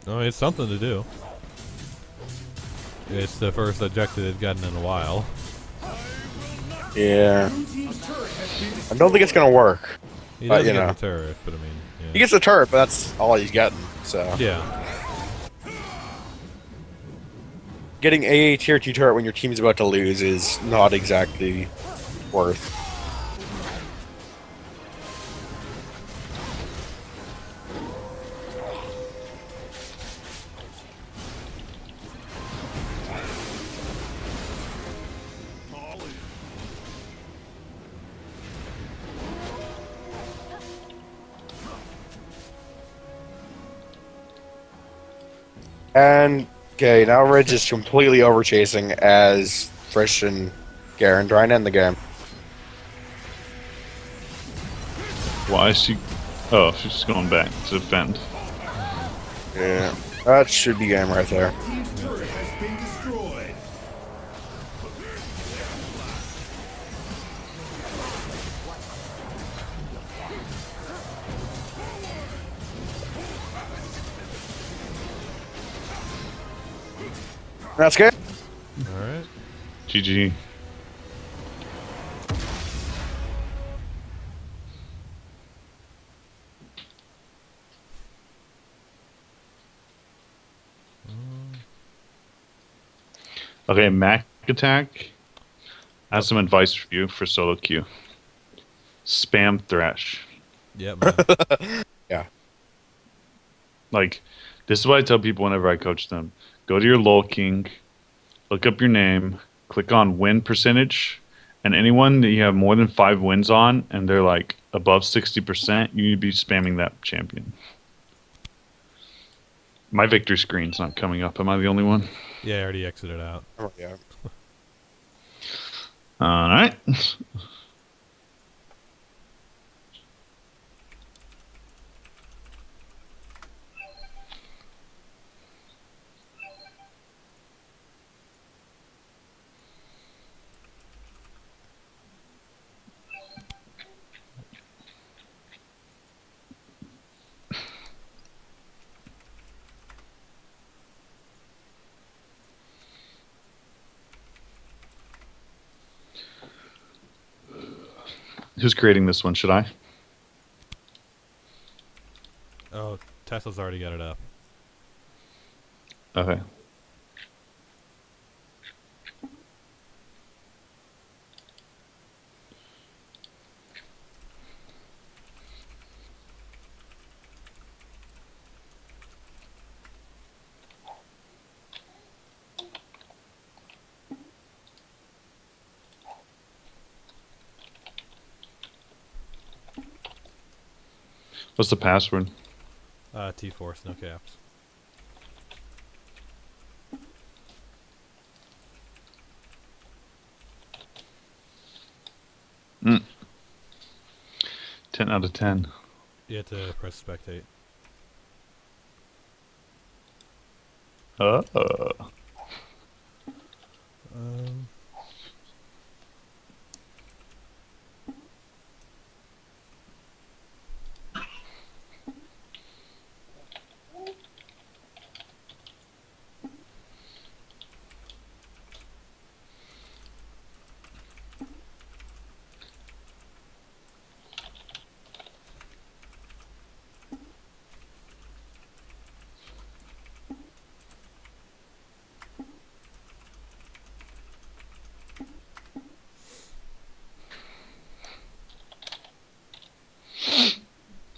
[SPEAKER 1] Oh, it's something to do. It's the first objective they've gotten in a while.
[SPEAKER 2] Yeah.
[SPEAKER 4] Blue team's turret has been
[SPEAKER 2] I
[SPEAKER 4] destroyed.
[SPEAKER 2] don't think it's gonna work.
[SPEAKER 1] He
[SPEAKER 2] But,
[SPEAKER 1] doesn't
[SPEAKER 2] you
[SPEAKER 1] get
[SPEAKER 2] know.
[SPEAKER 1] the turret, but I mean,
[SPEAKER 2] He
[SPEAKER 1] yeah.
[SPEAKER 2] gets the turret, but that's all he's getting. So
[SPEAKER 1] Yeah.
[SPEAKER 2] getting a tier 2 turret when your team's about to lose is not exactly worth. And okay, now Red is completely overchasing as Frisch and Garen trying to end the game.
[SPEAKER 3] Why is she? Oh, she's just going back to defend.
[SPEAKER 2] Yeah, that should be game right there.
[SPEAKER 4] Team's turret has been destroyed.
[SPEAKER 2] That's good.
[SPEAKER 1] Alright.
[SPEAKER 3] GG. Okay, Mac Attack. I have some advice for you for solo queue. Spam Thresh.
[SPEAKER 1] Yep. Man.
[SPEAKER 2] Yeah.
[SPEAKER 3] Like, this is what I tell people whenever I coach them. Go to your LOL King, look up your name, click on win percentage, and anyone that you have more than 5 wins on, and they're like above 60%, you need to be spamming that champion. My victory screen's not coming up. Am I the only one?
[SPEAKER 1] Yeah, I already exited out.
[SPEAKER 2] Oh, yeah.
[SPEAKER 3] Alright. Who's creating this one? Should I?
[SPEAKER 1] Oh, Tesla's already got it up.
[SPEAKER 3] Okay. What's the password?
[SPEAKER 1] T-Force, no caps.
[SPEAKER 3] Mm. 10 out of 10.
[SPEAKER 1] You have to press spectate. Um,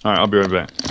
[SPEAKER 3] All right, I'll be right back.